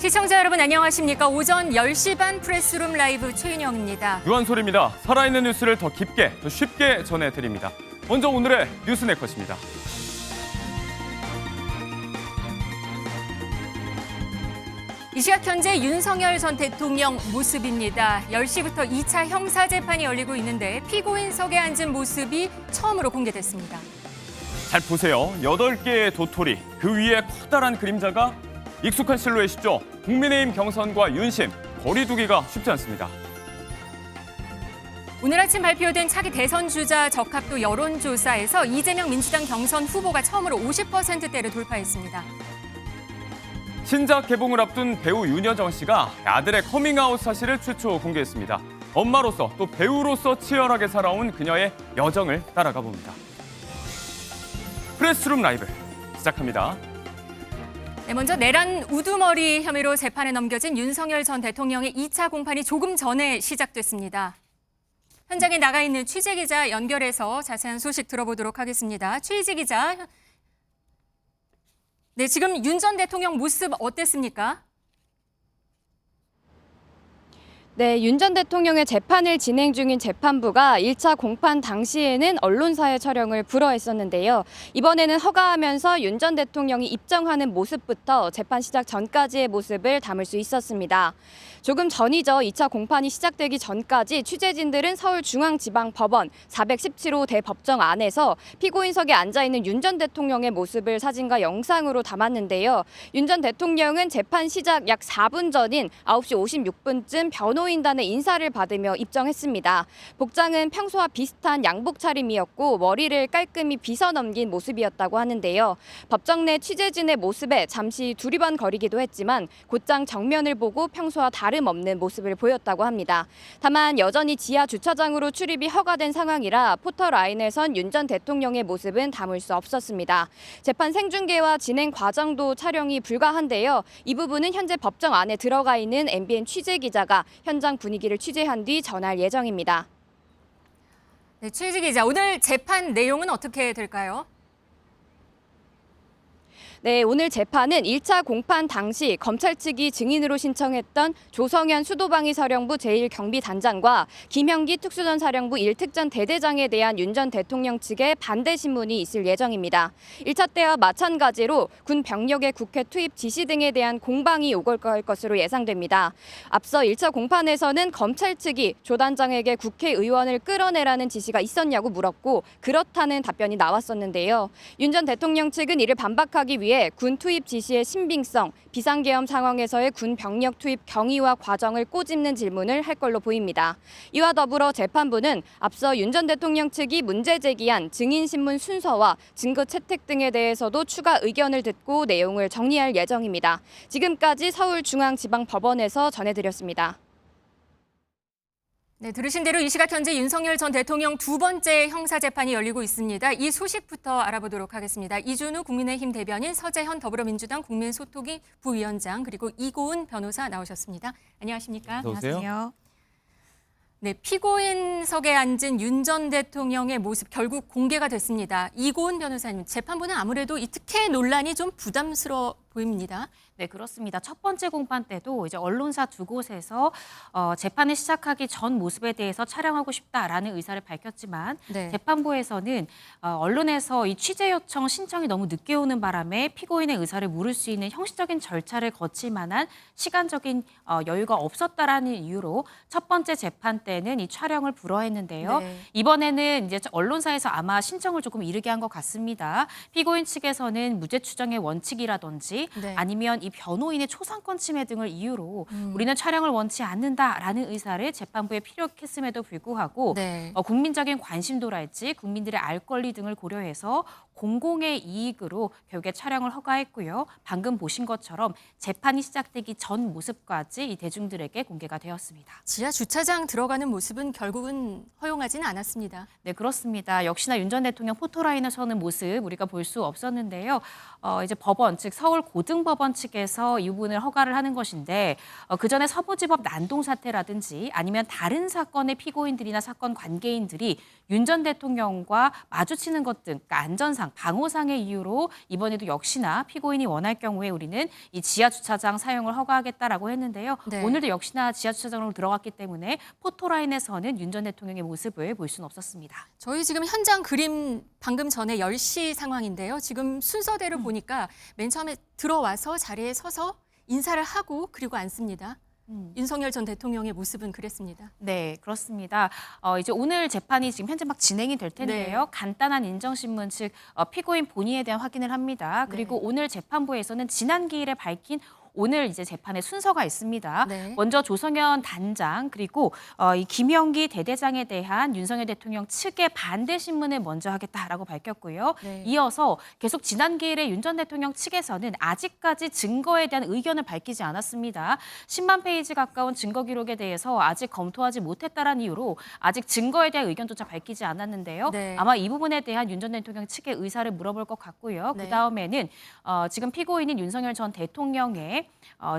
시청자 여러분 안녕하십니까? 오전 10시 반 프레스룸 라이브 최인영입니다. 유한솔입니다. 살아있는 뉴스를 더 깊게, 더 쉽게 전해드립니다. 먼저 오늘의 뉴스 네컷입니다. 이 시각 현재 윤석열 전 대통령 모습입니다. 10시부터 2차 형사재판이 열리고 있는데 피고인석에 앉은 모습이 처음으로 공개됐습니다. 잘 보세요. 8개의 도토리, 그 위에 커다란 그림자가 익숙한 실루엣이죠. 국민의힘 경선과 윤심, 거리 두기가 쉽지 않습니다. 오늘 아침 발표된 차기 대선 주자 적합도 여론조사에서 이재명 민주당 경선 후보가 처음으로 50%대를 돌파했습니다. 신작 개봉을 앞둔 배우 윤여정 씨가 아들의 커밍아웃 사실을 최초 공개했습니다. 엄마로서 또 배우로서 치열하게 살아온 그녀의 여정을 따라가 봅니다. 프레스룸 라이브 시작합니다. 네, 먼저 내란 우두머리 혐의로 재판에 넘겨진 윤석열 전 대통령의 2차 공판이 조금 전에 시작됐습니다. 현장에 나가 있는 취재 기자 연결해서 자세한 소식 들어보도록 하겠습니다. 취재 기자, 네, 지금 윤 전 대통령 모습 어땠습니까? 네, 윤 전 대통령의 재판을 진행 중인 재판부가 1차 공판 당시에는 언론사의 촬영을 불허했었는데요. 이번에는 허가하면서 윤 전 대통령이 입정하는 모습부터 재판 시작 전까지의 모습을 담을 수 있었습니다. 조금 전이죠. 2차 공판이 시작되기 전까지 취재진들은 서울중앙지방법원 417호 대법정 안에서 피고인석에 앉아있는 윤 전 대통령의 모습을 사진과 영상으로 담았는데요. 윤 전 대통령은 재판 시작 약 4분 전인 9시 56분쯤 변호인단의 인사를 받으며 입정했습니다. 복장은 평소와 비슷한 양복 차림이었고 머리를 깔끔히 빗어 넘긴 모습이었다고 하는데요. 법정 내 취재진의 모습에 잠시 두리번거리기도 했지만 곧장 정면을 보고 평소와 다름없는 모습을 보였다고 합니다. 다만 여전히 지하 주차장으로 출입이 허가된 상황이라 포터라인에선 윤 전 대통령의 모습은 담을 수 없었습니다. 재판 생중계와 진행 과정도 촬영이 불가한데요. 이 부분은 현재 법정 안에 들어가 있는 MBN 취재 기자가 현장 분위기를 취재한 뒤 전할 예정입니다. 네, 취재 기자, 오늘 재판 내용은 어떻게 될까요? 네, 오늘 재판은 1차 공판 당시 검찰 측이 증인으로 신청했던 조성현 수도방위사령부 제1경비단장과 김형기 특수전사령부 1특전 대대장에 대한 윤 전 대통령 측의 반대 신문이 있을 예정입니다. 1차 때와 마찬가지로 군 병력의 국회 투입 지시 등에 대한 공방이 오갈 것으로 예상됩니다. 앞서 1차 공판에서는 검찰 측이 조 단장에게 국회의원을 끌어내라는 지시가 있었냐고 물었고 그렇다는 답변이 나왔었는데요. 윤 전 대통령 측은 이를 반박하기 위해 군 투입 지시의 신빙성, 비상계엄 상황에서의 군 병력 투입 경위와 과정을 꼬집는 질문을 할 걸로 보입니다. 이와 더불어 재판부는 앞서 윤 전 대통령 측이 문제 제기한 증인신문 순서와 증거 채택 등에 대해서도 추가 의견을 듣고 내용을 정리할 예정입니다. 지금까지 서울중앙지방법원에서 전해드렸습니다. 네, 들으신 대로 이 시각 현재 윤석열 전 대통령 두 번째 형사재판이 열리고 있습니다. 이 소식부터 알아보도록 하겠습니다. 이준우 국민의힘 대변인, 서재현 더불어민주당 국민소통위 부위원장, 그리고 이고은 변호사 나오셨습니다. 안녕하십니까? 안녕하세요. 네, 피고인석에 앉은 윤 전 대통령의 모습 결국 공개가 됐습니다. 이고은 변호사님, 재판부는 아무래도 이 특혜 논란이 좀 부담스러워 보입니다. 네, 그렇습니다. 첫 번째 공판 때도 이제 언론사 두 곳에서 재판을 시작하기 전 모습에 대해서 촬영하고 싶다라는 의사를 밝혔지만 네. 재판부에서는 언론에서 이 취재 요청 신청이 너무 늦게 오는 바람에 피고인의 의사를 물을 수 있는 형식적인 절차를 거칠 만한 시간적인 여유가 없었다라는 이유로 첫 번째 재판 때는 이 촬영을 불허했는데요. 네. 이번에는 이제 언론사에서 아마 신청을 조금 이르게 한 것 같습니다. 피고인 측에서는 무죄 추정의 원칙이라든지 네. 아니면 이 변호인의 초상권 침해 등을 이유로 우리는 촬영을 원치 않는다라는 의사를 재판부에 피력했음에도 불구하고 네. 국민적인 관심도랄지 국민들의 알 권리 등을 고려해서 공공의 이익으로 결국에 촬영을 허가했고요. 방금 보신 것처럼 재판이 시작되기 전 모습까지 이 대중들에게 공개가 되었습니다. 지하 주차장 들어가는 모습은 결국은 허용하지는 않았습니다. 네, 그렇습니다. 역시나 윤 전 대통령 포토라인에 서는 모습 우리가 볼 수 없었는데요. 이제 법원, 즉 서울고등법원 측에서 이 부분을 허가를 하는 것인데 그 전에 서부지법 난동 사태라든지 아니면 다른 사건의 피고인들이나 사건 관계인들이 윤 전 대통령과 마주치는 것 등 그러니까 안전상 주차장 방호상의 이유로 이번에도 역시나 피고인이 원할 경우에 우리는 이 지하 주차장 사용을 허가하겠다라고 했는데요. 네. 오늘도 역시나 지하 주차장으로 들어갔기 때문에 포토라인에서는 윤 전 대통령의 모습을 볼 수는 없었습니다. 저희 지금 현장 그림 방금 전에 10시 상황인데요. 지금 순서대로 보니까 맨 처음에 들어와서 자리에 서서 인사를 하고 그리고 앉습니다. 윤석열 전 대통령의 모습은 그랬습니다. 네, 그렇습니다. 이제 오늘 재판이 지금 현재 막 진행이 될 텐데요. 네. 간단한 인정신문 즉 피고인 본의에 대한 확인을 합니다. 그리고 네. 오늘 재판부에서는 지난 기일에 밝힌 오늘 이제 재판의 순서가 있습니다. 네. 먼저 조성현 단장 그리고 이 김영기 대대장에 대한 윤석열 대통령 측의 반대 신문을 먼저 하겠다라고 밝혔고요. 네. 이어서 계속 지난 기일에 윤 전 대통령 측에서는 아직까지 증거에 대한 의견을 밝히지 않았습니다. 10만 페이지 가까운 증거 기록에 대해서 아직 검토하지 못했다라는 이유로 아직 증거에 대한 의견조차 밝히지 않았는데요. 네. 아마 이 부분에 대한 윤 전 대통령 측의 의사를 물어볼 것 같고요. 네. 그다음에는 지금 피고인인 윤석열 전 대통령의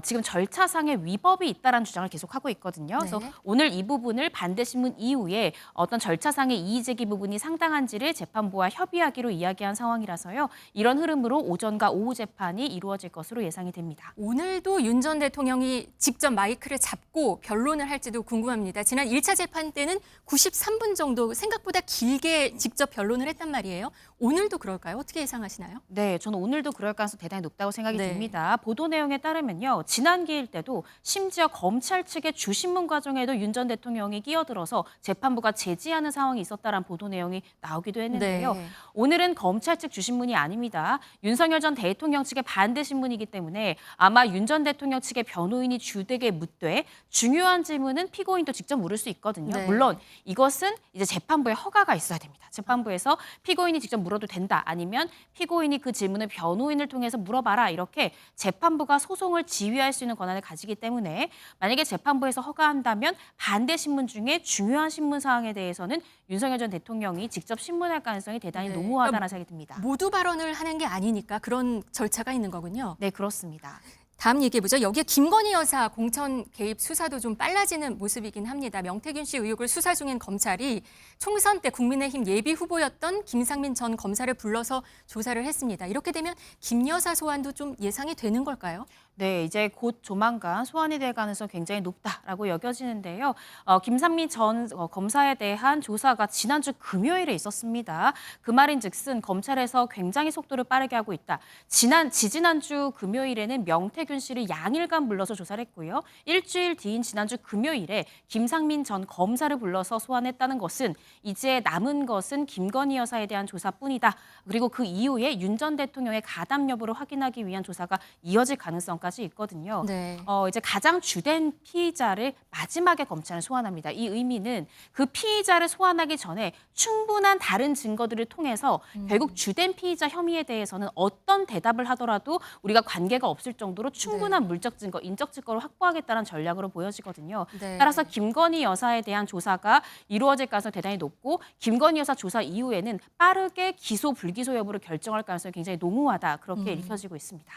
지금 절차상의 위법이 있다라는 주장을 계속하고 있거든요. 네. 그래서 오늘 이 부분을 반대 신문 이후에 어떤 절차상의 이의 제기 부분이 상당한지를 재판부와 협의하기로 이야기한 상황이라서요. 이런 흐름으로 오전과 오후 재판이 이루어질 것으로 예상이 됩니다. 오늘도 윤 전 대통령이 직접 마이크를 잡고 변론을 할지도 궁금합니다. 지난 1차 재판 때는 93분 정도 생각보다 길게 직접 변론을 했단 말이에요. 오늘도 그럴까요? 어떻게 예상하시나요? 네, 저는 오늘도 그럴 가능성이 대단히 높다고 생각이 네. 듭니다. 보도 내용에 따르면요. 지난 기일 때도 심지어 검찰 측의 주신문 과정에도 윤 전 대통령이 끼어들어서 재판부가 제지하는 상황이 있었다라는 보도 내용이 나오기도 했는데요. 네. 오늘은 검찰 측 주신문이 아닙니다. 윤석열 전 대통령 측의 반대 신문이기 때문에 아마 윤 전 대통령 측의 변호인이 주되게 묻되 중요한 질문은 피고인도 직접 물을 수 있거든요. 네. 물론 이것은 이제 재판부의 허가가 있어야 됩니다. 재판부에서 피고인이 직접 물어도 된다. 아니면 피고인이 그 질문을 변호인을 통해서 물어봐라. 이렇게 재판부가 소송을 지휘할 수 있는 권한을 가지기 때문에 만약에 재판부에서 허가한다면 반대 신문 중에 중요한 신문 사항에 대해서는 윤석열 전 대통령이 직접 신문할 가능성이 대단히 네. 농후하다는 생각이 듭니다. 모두 발언을 하는 게 아니니까 그런 절차가 있는 거군요. 네, 그렇습니다. 다음 얘기해보죠. 여기에 김건희 여사 공천 개입 수사도 좀 빨라지는 모습이긴 합니다. 명태균 씨 의혹을 수사 중인 검찰이 총선 때 국민의힘 예비 후보였던 김상민 전 검사를 불러서 조사를 했습니다. 이렇게 되면 김 여사 소환도 좀 예상이 되는 걸까요? 네, 이제 곧 조만간 소환이 될 가능성이 굉장히 높다라고 여겨지는데요. 김상민 전 검사에 대한 조사가 지난주 금요일에 있었습니다. 그 말인즉슨 검찰에서 굉장히 속도를 빠르게 하고 있다. 지지난주 금요일에는 명태균 씨를 양일간 불러서 조사를 했고요. 일주일 뒤인 지난주 금요일에 김상민 전 검사를 불러서 소환했다는 것은 이제 남은 것은 김건희 여사에 대한 조사뿐이다. 그리고 그 이후에 윤 전 대통령의 가담 여부를 확인하기 위한 조사가 이어질 가능성까지 있거든요. 네. 이제 가장 주된 피의자를 마지막에 검찰은 소환합니다. 이 의미는 그 피의자를 소환하기 전에 충분한 다른 증거들을 통해서 결국 주된 피의자 혐의에 대해서는 어떤 대답을 하더라도 우리가 관계가 없을 정도로 충분한 물적 증거, 인적 증거를 확보하겠다는 전략으로 보여지거든요. 네. 따라서 김건희 여사에 대한 조사가 이루어질 가능성이 대단히 높고 김건희 여사 조사 이후에는 빠르게 기소, 불기소 여부를 결정할 가능성이 굉장히 농후하다. 그렇게 읽혀지고 있습니다.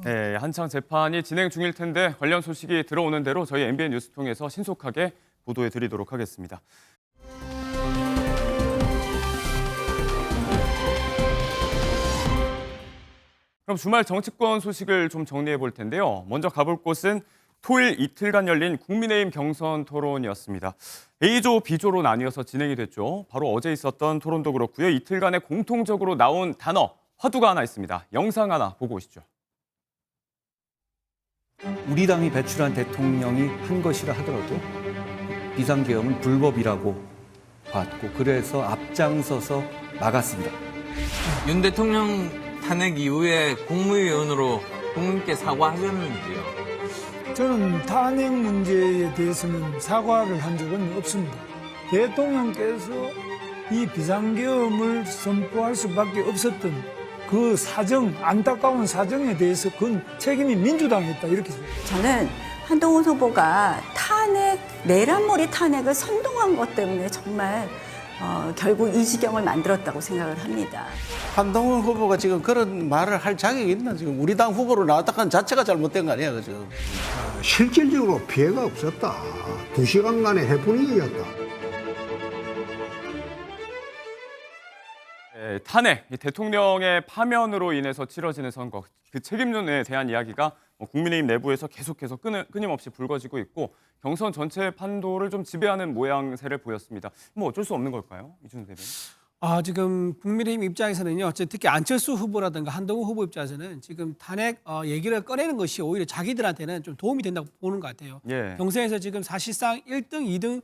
네, 한창 재판이 진행 중일 텐데 관련 소식이 들어오는 대로 저희 MBN 뉴스 통해서 신속하게 보도해 드리도록 하겠습니다. 그럼 주말 정치권 소식을 좀 정리해 볼 텐데요. 먼저 가볼 곳은 토일 이틀간 열린 국민의힘 경선 토론이었습니다. A조, B조로 나뉘어서 진행이 됐죠. 바로 어제 있었던 토론도 그렇고요. 이틀간에 공통적으로 나온 단어, 화두가 하나 있습니다. 영상 하나 보고 오시죠. 우리 당이 배출한 대통령이 한 것이라 하더라도 비상계엄은 불법이라고 봤고 그래서 앞장서서 막았습니다. 윤 대통령 탄핵 이후에 국무위원으로 국민께 사과하셨는지요? 저는 탄핵 문제에 대해서는 사과를 한 적은 없습니다. 대통령께서 이 비상계엄을 선포할 수밖에 없었던 그 사정, 안타까운 사정에 대해서 그건 책임이 민주당에 있다 이렇게 생각합니다. 저는 한동훈 후보가 내란머리 탄핵을 선동한 것 때문에 정말 결국 이 지경을 만들었다고 생각을 합니다. 한동훈 후보가 지금 그런 말을 할 자격이 있나? 지금 우리 당 후보로 나왔다는 자체가 잘못된 거 아니야, 그죠? 실질적으로 피해가 없었다. 2시간간의 해프닝이었다. 네, 탄핵, 이 대통령의 파면으로 인해서 치러지는 선거, 그 책임론에 대한 이야기가 국민의힘 내부에서 계속해서 끊임없이 불거지고 있고 경선 전체 판도를 좀 지배하는 모양새를 보였습니다. 뭐 어쩔 수 없는 걸까요, 이준석 대변인? 지금 국민의힘 입장에서는요, 특히 안철수 후보라든가 한동훈 후보 입장에서는 지금 탄핵 얘기를 꺼내는 것이 오히려 자기들한테는 좀 도움이 된다고 보는 것 같아요. 예. 경선에서 지금 사실상 1등, 2등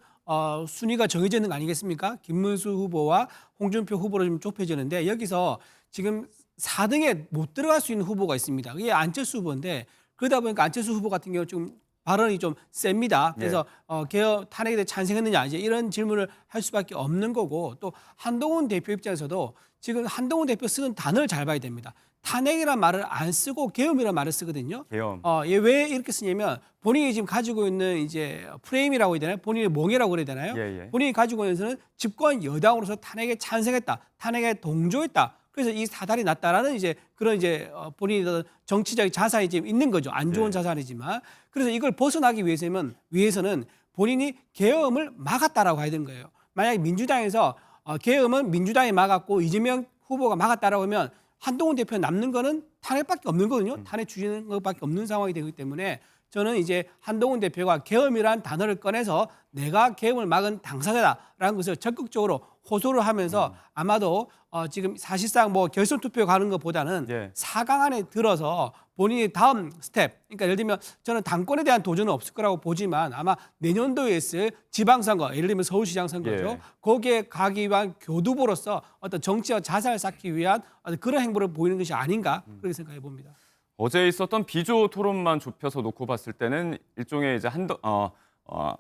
순위가 정해져 있는 거 아니겠습니까? 김문수 후보와 홍준표 후보로 좀 좁혀지는데 여기서 지금 4등에 못 들어갈 수 있는 후보가 있습니다. 그게 안철수 후보인데 그러다 보니까 안철수 후보 같은 경우 좀 발언이 좀 셉니다. 그래서 개헌 탄핵에 대해 찬성했느냐 이제 이런 질문을 할 수밖에 없는 거고 또 한동훈 대표 입장에서도 지금 한동훈 대표 쓰는 단어를 잘 봐야 됩니다. 탄핵이라는 말을 안 쓰고 계엄이라는 말을 쓰거든요. 계엄. 얘 왜 이렇게 쓰냐면 본인이 지금 가지고 있는 이제 프레임이라고 해야 되나요? 본인의 몽해라고 그래야 되나요? 예, 예. 본인이 가지고 있는 것은 집권 여당으로서 탄핵에 찬성했다, 탄핵에 동조했다. 그래서 이 사달이 났다라는 이제 그런 이제 본인의 정치적인 자산이 지금 있는 거죠. 안 좋은 네. 자산이지만 그래서 이걸 벗어나기 위해서는 본인이 계엄을 막았다라고 해야 되는 거예요. 만약에 민주당에서 계엄은 민주당이 막았고 이재명 후보가 막았다라고 하면 한동훈 대표는 남는 거는 탄핵밖에 없는 거거든요. 탄핵 추진하는 것밖에 없는 상황이 되기 때문에 저는 이제 한동훈 대표가 계엄이라는 단어를 꺼내서 내가 계엄을 막은 당사자다라는 것을 적극적으로 호소를 하면서 아마도 지금 사실상 뭐 결선 투표 가는 것보다는 예. 4강 안에 들어서 본인이 다음 스텝, 그러니까 예를 들면 저는 당권에 대한 도전은 없을 거라고 보지만 아마 내년도에 있을 지방선거, 예를 들면 서울시장 선거죠. 예. 거기에 가기 위한 교두보로서 어떤 정치와 자산을 쌓기 위한 어떤 그런 행보를 보이는 것이 아닌가 그렇게 생각해 봅니다. 어제 있었던 비조 토론만 좁혀서 놓고 봤을 때는 일종의 이제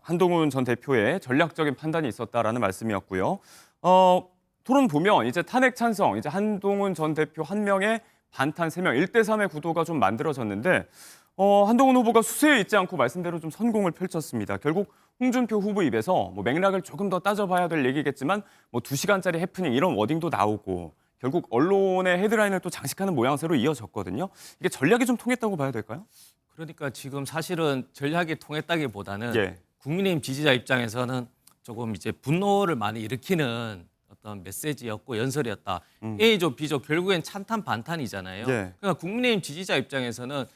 한동훈 전 대표의 전략적인 판단이 있었다라는 말씀이었고요. 토론 보면 이제 탄핵 찬성, 이제 한동훈 전 대표 한 명의 반탄 3명, 1대3의 구도가 좀 만들어졌는데 한동훈 후보가 수세에 있지 않고 말씀대로 좀 선공을 펼쳤습니다. 결국 홍준표 후보 입에서 뭐 맥락을 조금 더 따져봐야 될 얘기겠지만 뭐 2시간짜리 해프닝 이런 워딩도 나오고 결국 언론의 헤드라인을 또 장식하는 모양새로 이어졌거든요. 이게 전략이 좀 통했다고 봐야 될까요? 그러니까 지금 사실은 전략이 통했다기보다는 예. 국민의힘 지지자 입장에서는 조금 이제 분노를 많이 일으키는 어떤 메시지였고 연설이었다. A조, B조 결국엔 찬탄 반탄이잖아요. 예. 그러니까 국민의힘 지지자 입장에서는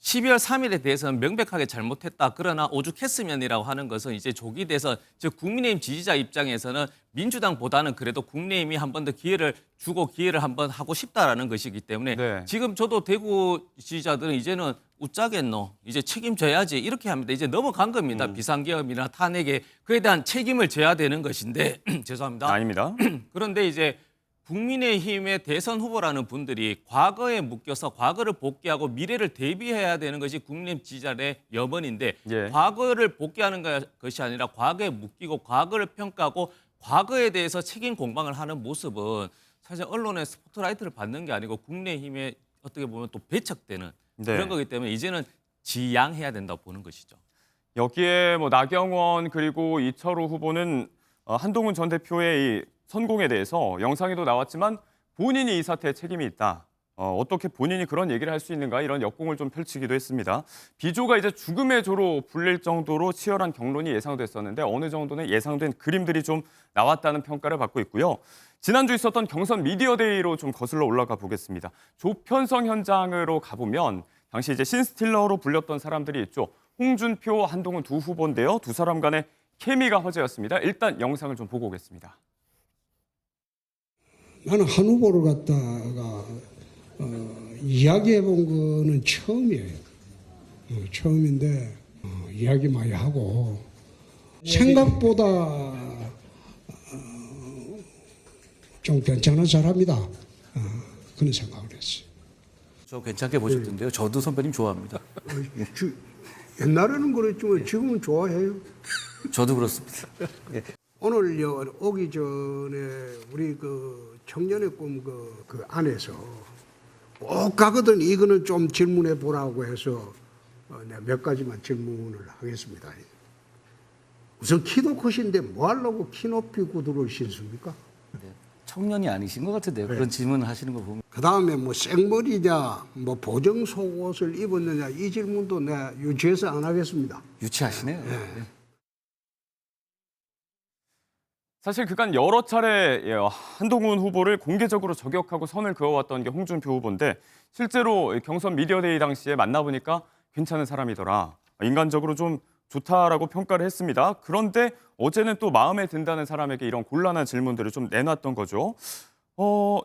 12월 3일에 대해서는 명백하게 잘못했다. 그러나 오죽했으면이라고 하는 것은 이제 조기 대선, 즉 국민의힘 지지자 입장에서는 민주당보다는 그래도 국민의힘이 한 번 더 기회를 주고 기회를 한번 하고 싶다라는 것이기 때문에 네. 지금 저도 대구 지지자들은 이제는 웃자겠노, 이제 책임져야지 이렇게 합니다. 이제 넘어간 겁니다. 비상계엄이나 탄핵에 그에 대한 책임을 져야 되는 것인데 죄송합니다. 아닙니다. 그런데 이제 국민의힘의 대선 후보라는 분들이 과거에 묶여서 과거를 복귀하고 미래를 대비해야 되는 것이 국민의힘 지지자의 염원인데 예. 과거를 복귀하는 것이 아니라 과거에 묶이고 과거를 평가하고 과거에 대해서 책임 공방을 하는 모습은 사실 언론의 스포트라이트를 받는 게 아니고 국민의힘에 어떻게 보면 또 배척되는 네. 그런 거기 때문에 이제는 지양해야 된다고 보는 것이죠. 여기에 뭐 나경원 그리고 이철우 후보는 한동훈 전 대표의 이 선공에 대해서 영상에도 나왔지만 본인이 이 사태에 책임이 있다. 어떻게 본인이 그런 얘기를 할 수 있는가 이런 역공을 좀 펼치기도 했습니다. 비조가 이제 죽음의 조로 불릴 정도로 치열한 경론이 예상됐었는데 어느 정도는 예상된 그림들이 좀 나왔다는 평가를 받고 있고요. 지난주 있었던 경선 미디어데이로 좀 거슬러 올라가 보겠습니다. 조편성 현장으로 가보면 당시 이제 신스틸러로 불렸던 사람들이 있죠. 홍준표, 한동훈 두 후보인데요. 두 사람 간의 케미가 화제였습니다. 일단 영상을 좀 보고 오겠습니다. 나는 한 후보를 갖다가 이야기해 본 거는 처음이에요. 처음인데 이야기 많이 하고 생각보다 좀 괜찮은 사람이다. 그런 생각을 했어요. 저 괜찮게 보셨던데요. 저도 선배님 좋아합니다. 옛날에는 그랬지만 지금은 좋아해요. 저도 그렇습니다. 오늘 오기 전에 우리 그 청년의 꿈 그 안에서 꼭 가거든 이거는 좀 질문해 보라고 해서 내가 몇 가지만 질문을 하겠습니다. 우선 키도 크신데 뭐 하려고 키 높이 구두를 신습니까? 청년이 아니신 것 같은데요. 그런 질문을 하시는 거 보면. 그 다음에 뭐 생머리냐, 뭐 보정 속옷을 입었느냐 이 질문도 내가 유치해서 안 하겠습니다. 유치하시네요. 네. 사실 그간 여러 차례 한동훈 후보를 공개적으로 저격하고 선을 그어왔던 게 홍준표 후보인데 실제로 경선 미디어데이 당시에 만나보니까 괜찮은 사람이더라. 인간적으로 좀 좋다라고 평가를 했습니다. 그런데 어제는 또 마음에 든다는 사람에게 이런 곤란한 질문들을 좀 내놨던 거죠.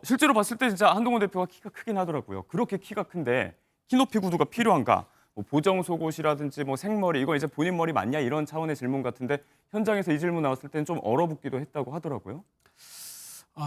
실제로 봤을 때 진짜 한동훈 대표가 키가 크긴 하더라고요. 그렇게 키가 큰데 키높이 구두가 필요한가? 뭐 보정 속옷이라든지 뭐 생머리 이거 이제 본인 머리 맞냐 이런 차원의 질문 같은데 현장에서 이 질문 나왔을 때는 좀 얼어붙기도 했다고 하더라고요.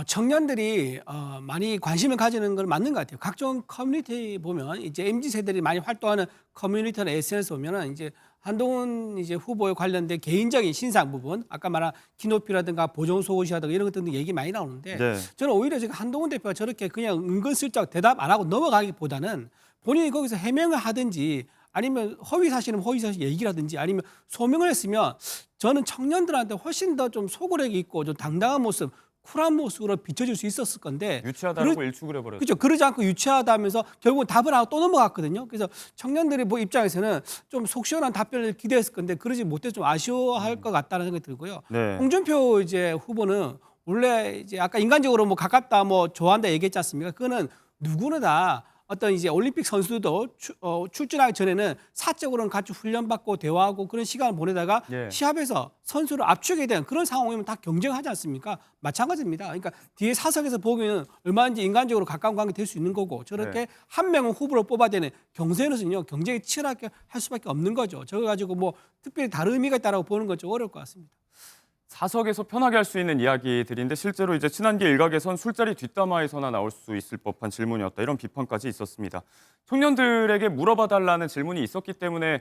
청년들이 많이 관심을 가지는 건 맞는 것 같아요. 각종 커뮤니티 보면 이제 MZ 세대들이 많이 활동하는 커뮤니티나 SNS 보면은 이제 한동훈 이제 후보에 관련된 개인적인 신상 부분, 아까 말한 키높이라든가 보정 속옷이라든가 이런 것들 얘기 많이 나오는데 네. 저는 오히려 지금 한동훈 대표가 저렇게 그냥 은근슬쩍 대답 안 하고 넘어가기보다는 본인이 거기서 해명을 하든지 아니면 허위 사실은 허위 사실 얘기를 하든지 아니면 소명을 했으면 저는 청년들한테 훨씬 더 좀 소구력이 있고 좀 당당한 모습, 쿨한 모습으로 비춰질 수 있었을 건데 유치하다고 일축을 해버렸죠. 그렇죠. 그러지 않고 유치하다면서 결국은 답을 하고 또 넘어갔거든요. 그래서 청년들의 뭐 입장에서는 좀 속 시원한 답변을 기대했을 건데 그러지 못해서 좀 아쉬워할 것 같다는 생각이 들고요. 네. 홍준표 이제 후보는 원래 이제 아까 인간적으로 뭐 가깝다 뭐 좋아한다 얘기했지 않습니까? 그거는 누구나 다 어떤 이제 올림픽 선수도 출전하기 전에는 사적으로는 같이 훈련받고 대화하고 그런 시간을 보내다가 예. 시합에서 선수를 압축하게 되는 그런 상황이면 다 경쟁하지 않습니까? 마찬가지입니다. 그러니까 뒤에 사석에서 보기에는 얼마든지 인간적으로 가까운 관계 될 수 있는 거고 저렇게 네. 한 명은 후보를 뽑아야 되는 경선에서는요 경쟁이 치열하게 할 수밖에 없는 거죠. 저거 가지고 뭐 특별히 다른 의미가 있다라고 보는 건 좀 어려울 것 같습니다. 사석에서 편하게 할 수 있는 이야기들인데 실제로 이제 친한계 일각에선 술자리 뒷담화에서나 나올 수 있을 법한 질문이었다. 이런 비판까지 있었습니다. 청년들에게 물어봐달라는 질문이 있었기 때문에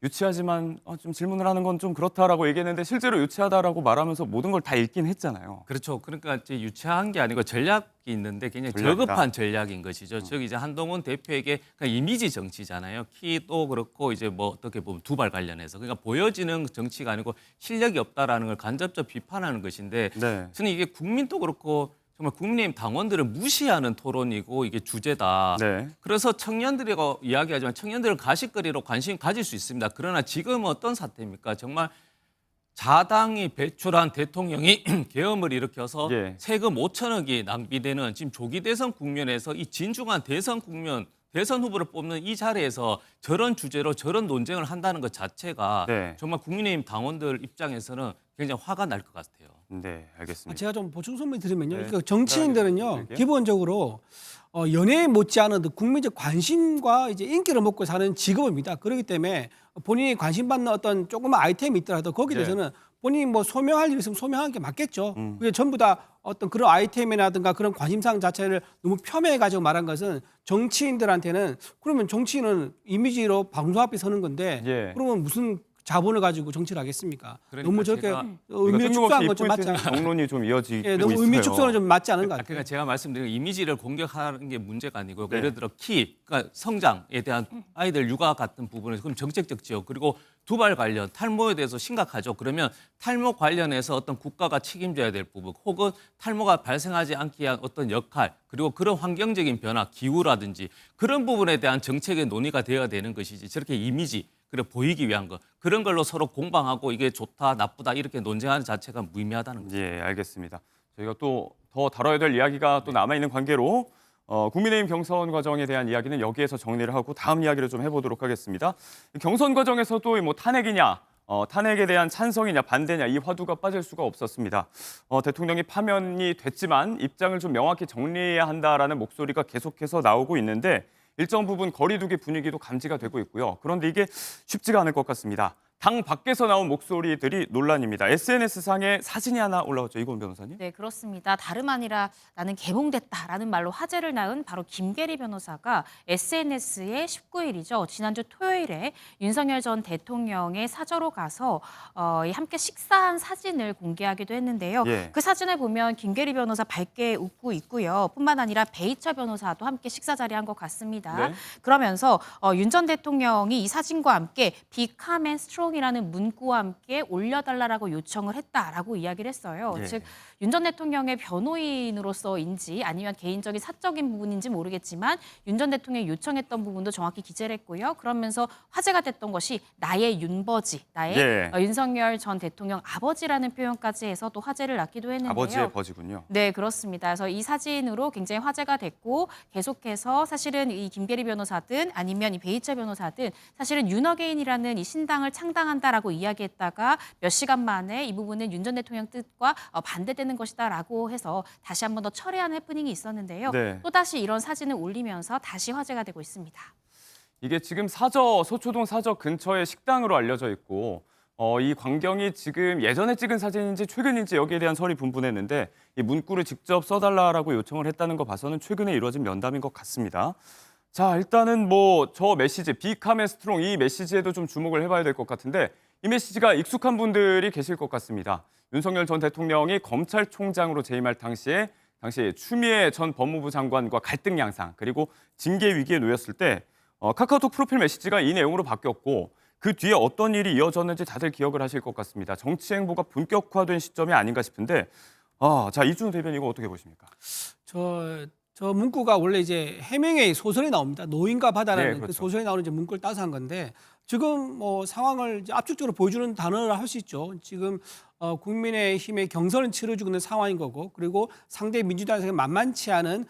유치하지만 좀 질문을 하는 건 좀 그렇다라고 얘기했는데 실제로 유치하다라고 말하면서 모든 걸 다 읽긴 했잖아요. 그렇죠. 그러니까 이제 유치한 게 아니고 전략이 있는데 굉장히 전략이다. 저급한 전략인 것이죠. 즉 이제 한동훈 대표에게 그냥 이미지 정치잖아요. 키도 그렇고 이제 뭐 어떻게 보면 두발 관련해서 그러니까 보여지는 정치가 아니고 실력이 없다라는 걸 간접적 비판하는 것인데 네. 저는 이게 국민도 그렇고 정말 국민의힘 당원들을 무시하는 토론이고 이게 주제다. 네. 그래서 청년들이고 이야기하지만 청년들을 가십거리로 관심 가질 수 있습니다. 그러나 지금은 어떤 사태입니까? 정말 자당이 배출한 대통령이 계엄을 일으켜서 예. 세금 5천억이 낭비되는 지금 조기 대선 국면에서 이 진중한 대선 국면, 대선 후보를 뽑는 이 자리에서 저런 주제로 저런 논쟁을 한다는 것 자체가 네. 정말 국민의힘 당원들 입장에서는 굉장히 화가 날 것 같아요. 네, 알겠습니다. 제가 좀 보충 설명 드리면요. 네. 그러니까 정치인들은요, 드릴게요. 기본적으로 연예인 못지않은 국민적 관심과 이제 인기를 먹고 사는 직업입니다. 그렇기 때문에 본인이 관심받는 어떤 조그만 아이템이 있더라도 거기에 네. 대해서는 본인이 뭐 소명할 일 있으면 소명하는 게 맞겠죠. 그게 전부 다 어떤 그런 아이템이라든가 그런 관심사항 자체를 너무 폄훼해가지고 말한 것은 정치인들한테는 그러면 정치인은 이미지로 방송 앞에 서는 건데 예. 그러면 무슨 자본을 가지고 정치를 하겠습니까? 그러니까 너무 저렇게 제가 의미를 축소한 건 좀 맞지 뜬금없이 않아요? 정론이 좀 이어지고 예, 너무 있어요. 의미 축소는 좀 맞지 않은 것 같아요. 그러니까 제가 말씀드린 이미지를 공격하는 게 문제가 아니고 네. 예를 들어 키, 그러니까 성장에 대한 아이들 육아 같은 부분에서 그럼 정책적 지역 그리고 두발 관련 탈모에 대해서 심각하죠. 그러면 탈모 관련해서 어떤 국가가 책임져야 될 부분 혹은 탈모가 발생하지 않게 한 어떤 역할 그리고 그런 환경적인 변화, 기후라든지 그런 부분에 대한 정책의 논의가 되어야 되는 것이지 저렇게 이미지 그래 보이기 위한 거 그런 걸로 서로 공방하고 이게 좋다 나쁘다 이렇게 논쟁하는 자체가 무의미하다는 거죠. 예, 알겠습니다. 저희가 또 더 다뤄야 될 이야기가 또 남아 있는 관계로 국민의힘 경선 과정에 대한 이야기는 여기에서 정리를 하고 다음 이야기를 좀 해보도록 하겠습니다. 경선 과정에서도 뭐 탄핵이냐, 탄핵에 대한 찬성이냐 반대냐 이 화두가 빠질 수가 없었습니다. 대통령이 파면이 됐지만 입장을 좀 명확히 정리해야 한다라는 목소리가 계속해서 나오고 있는데 일정 부분 거리두기 분위기도 감지가 되고 있고요. 그런데 이게 쉽지가 않을 것 같습니다. 당 밖에서 나온 목소리들이 논란입니다. SNS상에 사진이 하나 올라왔죠. 이건 변호사님. 네, 그렇습니다. 다름 아니라 나는 개봉됐다라는 말로 화제를 낳은 바로 김계리 변호사가 SNS에 19일이죠. 지난주 토요일에 윤석열 전 대통령의 사저로 가서 함께 식사한 사진을 공개하기도 했는데요. 예. 그 사진을 보면 김계리 변호사 밝게 웃고 있고요. 뿐만 아니라 베이처 변호사도 함께 식사 자리에 한 것 같습니다. 네. 그러면서 윤 전 대통령이 이 사진과 함께 Be calm and strong 사정이라는 문구와 함께 올려달라고 요청을 했다라고 이야기를 했어요. 예. 즉 윤 전 대통령의 변호인으로서인지 아니면 개인적인 사적인 부분인지 모르겠지만 윤 전 대통령이 요청했던 부분도 정확히 기재를 했고요. 그러면서 화제가 됐던 것이 나의 윤버지, 나의 예. 윤석열 전 대통령 아버지라는 표현까지 해서 또 화제를 낳기도 했는데요. 아버지의 버지군요. 네, 그렇습니다. 그래서 이 사진으로 굉장히 화제가 됐고 계속해서 사실은 이 김계리 변호사든 아니면 이 베이철 변호사든 사실은 윤어게인이라는 이 신당을 창당한다라고 이야기했다가 몇 시간 만에 이 부분은 윤 전 대통령 뜻과 반대되는 것이다라고 해서 다시 한 번 더 철회하는 해프닝이 있었는데요. 네. 또다시 이런 사진을 올리면서 다시 화제가 되고 있습니다. 이게 지금 서초동 사저 근처의 식당으로 알려져 있고 이 광경이 지금 예전에 찍은 사진인지 최근인지 여기에 대한 설이 분분했는데 이 문구를 직접 써달라고 요청을 했다는 거 봐서는 최근에 이루어진 면담인 것 같습니다. 자, 일단은 뭐 저 메시지, 비카메 스트롱 이 메시지에도 좀 주목을 해봐야 될 것 같은데 이 메시지가 익숙한 분들이 계실 것 같습니다. 윤석열 전 대통령이 검찰총장으로 재임할 당시에 추미애 전 법무부 장관과 갈등 양상 그리고 징계 위기에 놓였을 때 카카오톡 프로필 메시지가 이 내용으로 바뀌었고 그 뒤에 어떤 일이 이어졌는지 다들 기억을 하실 것 같습니다. 정치 행보가 본격화된 시점이 아닌가 싶은데 자, 이준우 대변인 이거 어떻게 보십니까? 저 문구가 원래 이제 해명의 소설에 나옵니다. 노인과 바다라는 네, 그렇죠. 그 소설에 나오는 이제 문구를 따서 한 건데 지금 뭐 상황을 이제 압축적으로 보여주는 단어를 할 수 있죠. 지금 국민의힘의 경선을 치러주고 있는 상황인 거고 그리고 상대 민주당에서 만만치 않은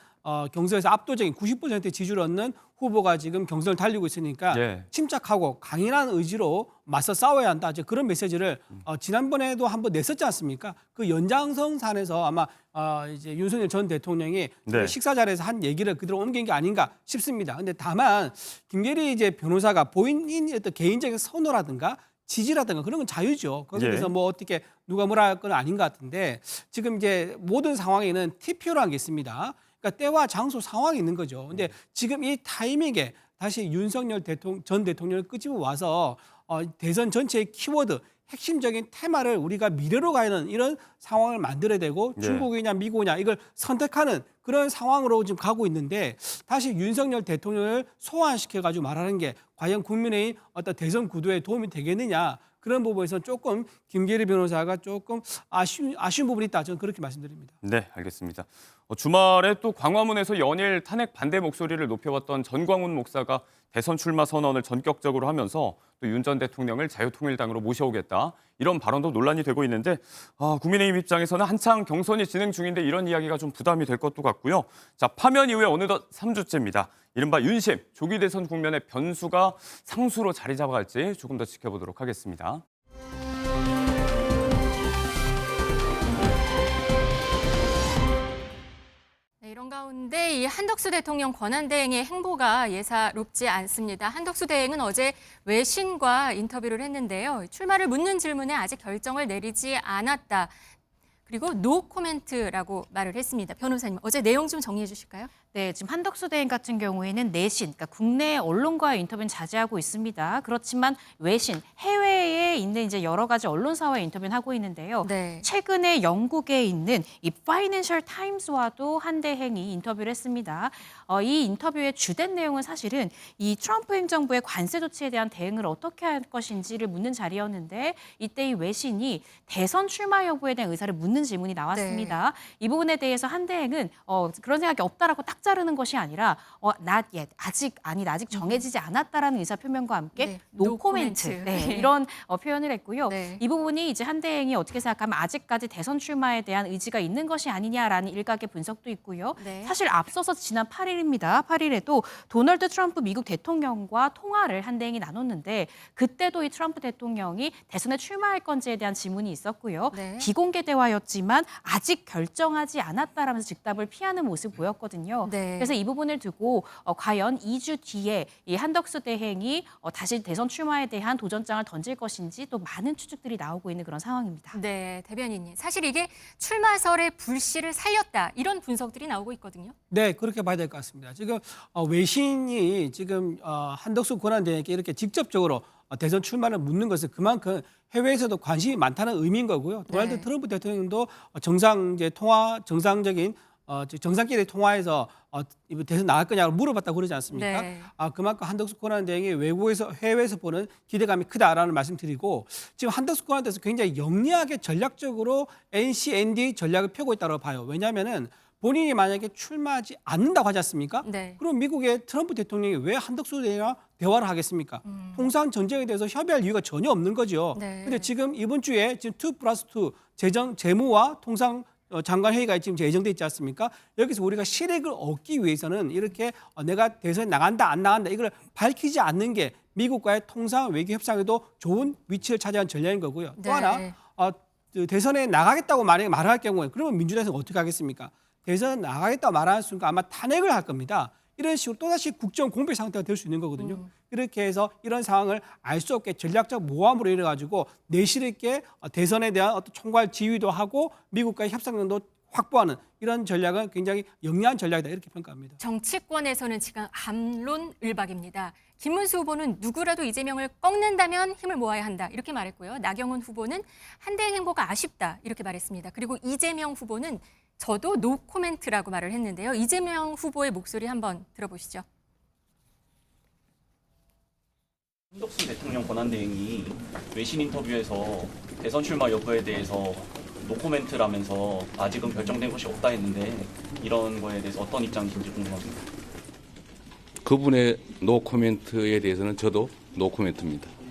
경선에서 압도적인 90% 지지를 얻는 후보가 지금 경선을 달리고 있으니까 예. 침착하고 강인한 의지로 맞서 싸워야 한다. 이제 그런 메시지를 지난번에도 한번 냈었지 않습니까? 그 연장선상에서 아마 이제 윤석열 전 대통령이 네. 식사 자리에서 한 얘기를 그대로 옮긴 게 아닌가 싶습니다. 근데 다만 김계리 이제 변호사가 본인의 어떤 개인적인 선호라든가 지지라든가 그런 건 자유죠. 거기에 대해서 예. 뭐 어떻게 누가 뭐라 할 건 아닌 것 같은데 지금 이제 모든 상황에는 TPO라는 게 있습니다. 그러니까 때와 장소 상황이 있는 거죠. 근데 지금 이 타이밍에 다시 윤석열 전 대통령을 끄집어 와서 대선 전체의 키워드 핵심적인 테마를 우리가 미래로 가는 이런 상황을 만들어야 되고 네. 중국이냐 미국이냐 이걸 선택하는 그런 상황으로 지금 가고 있는데 다시 윤석열 대통령을 소환시켜가지고 말하는 게 과연 국민의 어떤 대선 구도에 도움이 되겠느냐 그런 부분에서 조금 김계리 변호사가 조금 아쉬운 부분이 있다. 저는 그렇게 말씀드립니다. 네, 알겠습니다. 주말에 또 광화문에서 연일 탄핵 반대 목소리를 높여왔던 전광훈 목사가 대선 출마 선언을 전격적으로 하면서 또 윤 전 대통령을 자유통일당으로 모셔오겠다. 이런 발언도 논란이 되고 있는데 국민의힘 입장에서는 한창 경선이 진행 중인데 이런 이야기가 좀 부담이 될 것도 같고요. 자, 파면 이후에 어느덧 3주째입니다. 이른바 윤심, 조기 대선 국면의 변수가 상수로 자리 잡아갈지 조금 더 지켜보도록 하겠습니다. 네, 이런 가운데 이 한덕수 대통령 권한대행의 행보가 예사롭지 않습니다. 한덕수 대행은 어제 외신과 인터뷰를 했는데요. 출마를 묻는 질문에 아직 결정을 내리지 않았다. 그리고 노 코멘트라고 말을 했습니다. 변호사님, 어제 내용 좀 정리해 주실까요? 네, 지금 한덕수 대행 같은 경우에는 내신, 그러니까 국내 언론과의 인터뷰는 자제하고 있습니다. 그렇지만 외신, 해외에 있는 이제 여러 가지 언론사와의 인터뷰는 하고 있는데요. 네. 최근에 영국에 있는 이 파이낸셜 타임스와도 한 대행이 인터뷰를 했습니다. 이 인터뷰의 주된 내용은 사실은 이 트럼프 행정부의 관세 조치에 대한 대응을 어떻게 할 것인지를 묻는 자리였는데 이때 이 외신이 대선 출마 여부에 대한 의사를 묻는 질문이 나왔습니다. 이 부분에 대해서 한 대행은 그런 생각이 없다라고 딱 자르는 것이 아니라 not yet, 아직 정해지지 않았다라는 의사 표명과 함께 네, no comment, 네, 이런 표현을 했고요. 네. 이 부분이 이제 한 대행이 어떻게 생각하면 아직까지 대선 출마에 대한 의지가 있는 것이 아니냐라는 일각의 분석도 있고요. 네. 사실 앞서서 지난 8일입니다. 8일에도 도널드 트럼프 미국 대통령과 통화를 한 대행이 나눴는데 그때도 이 트럼프 대통령이 대선에 출마할 건지에 대한 질문이 있었고요. 네. 비공개 대화였지만 아직 결정하지 않았다라면서 즉답을 피하는 모습 보였거든요. 네. 그래서 이 부분을 두고 과연 2주 뒤에 이 한덕수 대행이 다시 대선 출마에 대한 도전장을 던질 것인지 또 많은 추측들이 나오고 있는 그런 상황입니다. 네, 대변인님. 사실 이게 출마설의 불씨를 살렸다. 이런 분석들이 나오고 있거든요. 네, 그렇게 봐야 될 것 같습니다. 지금 외신이 지금 한덕수 권한대행에게 이렇게 직접적으로 대선 출마를 묻는 것은 그만큼 해외에서도 관심이 많다는 의미인 거고요. 도널드 트럼프 대통령도 정상적인 정상끼리 통화해서 이번 대선 나갈 거냐고 물어봤다고 그러지 않습니까? 네. 그만큼 한덕수 권한대행이 해외에서 보는 기대감이 크다라는 말씀드리고 지금 한덕수 권한대에서 굉장히 영리하게 전략적으로 NC, ND 전략을 펴고 있다고 봐요. 왜냐하면은 본인이 만약에 출마하지 않는다고 하지 않습니까? 네. 그럼 미국의 트럼프 대통령이 왜 한덕수 대행과 대화를 하겠습니까? 통상 전쟁에 대해서 협의할 이유가 전혀 없는 거죠. 네. 근데 지금 이번 주에 지금 2+2 재무와 통상 장관 회의가 지금 예정돼 있지 않습니까? 여기서 우리가 실익을 얻기 위해서는 이렇게 내가 대선에 나간다 안 나간다 이걸 밝히지 않는 게 미국과의 통상 외교 협상에도 좋은 위치를 차지한 전략인 거고요. 또 네. 하나 대선에 나가겠다고 만약에 말할 경우에 그러면 민주당에서 어떻게 하겠습니까? 대선 나가겠다고 말하는 순간 아마 탄핵을 할 겁니다. 이런 식으로 또다시 국정 공백 상태가 될 수 있는 거거든요. 이렇게 해서 이런 상황을 알 수 없게 전략적 모함으로 이래가지고 내실 있게 대선에 대한 어떤 총괄 지휘도 하고 미국과의 협상력도 확보하는 이런 전략은 굉장히 영리한 전략이다 이렇게 평가합니다. 정치권에서는 지금 암론을박입니다. 김문수 후보는 누구라도 이재명을 꺾는다면 힘을 모아야 한다 이렇게 말했고요. 나경원 후보는 한대행 행보가 아쉽다 이렇게 말했습니다. 그리고 이재명 후보는 저도 노 코멘트라고 말을 했는데요. 이재명 후보의 목소리 한번 들어보시죠. 한덕수 대통령 권한대행이 외신 인터뷰에서 대선 출마 여부에 대해서 노코멘트라면서 아직은 결정된 것이 없다 했는데 이런 거에 대해서 어떤 입장이신지 궁금합니다. 그분의 노코멘트에 대해서는 저도 노코멘트입니다.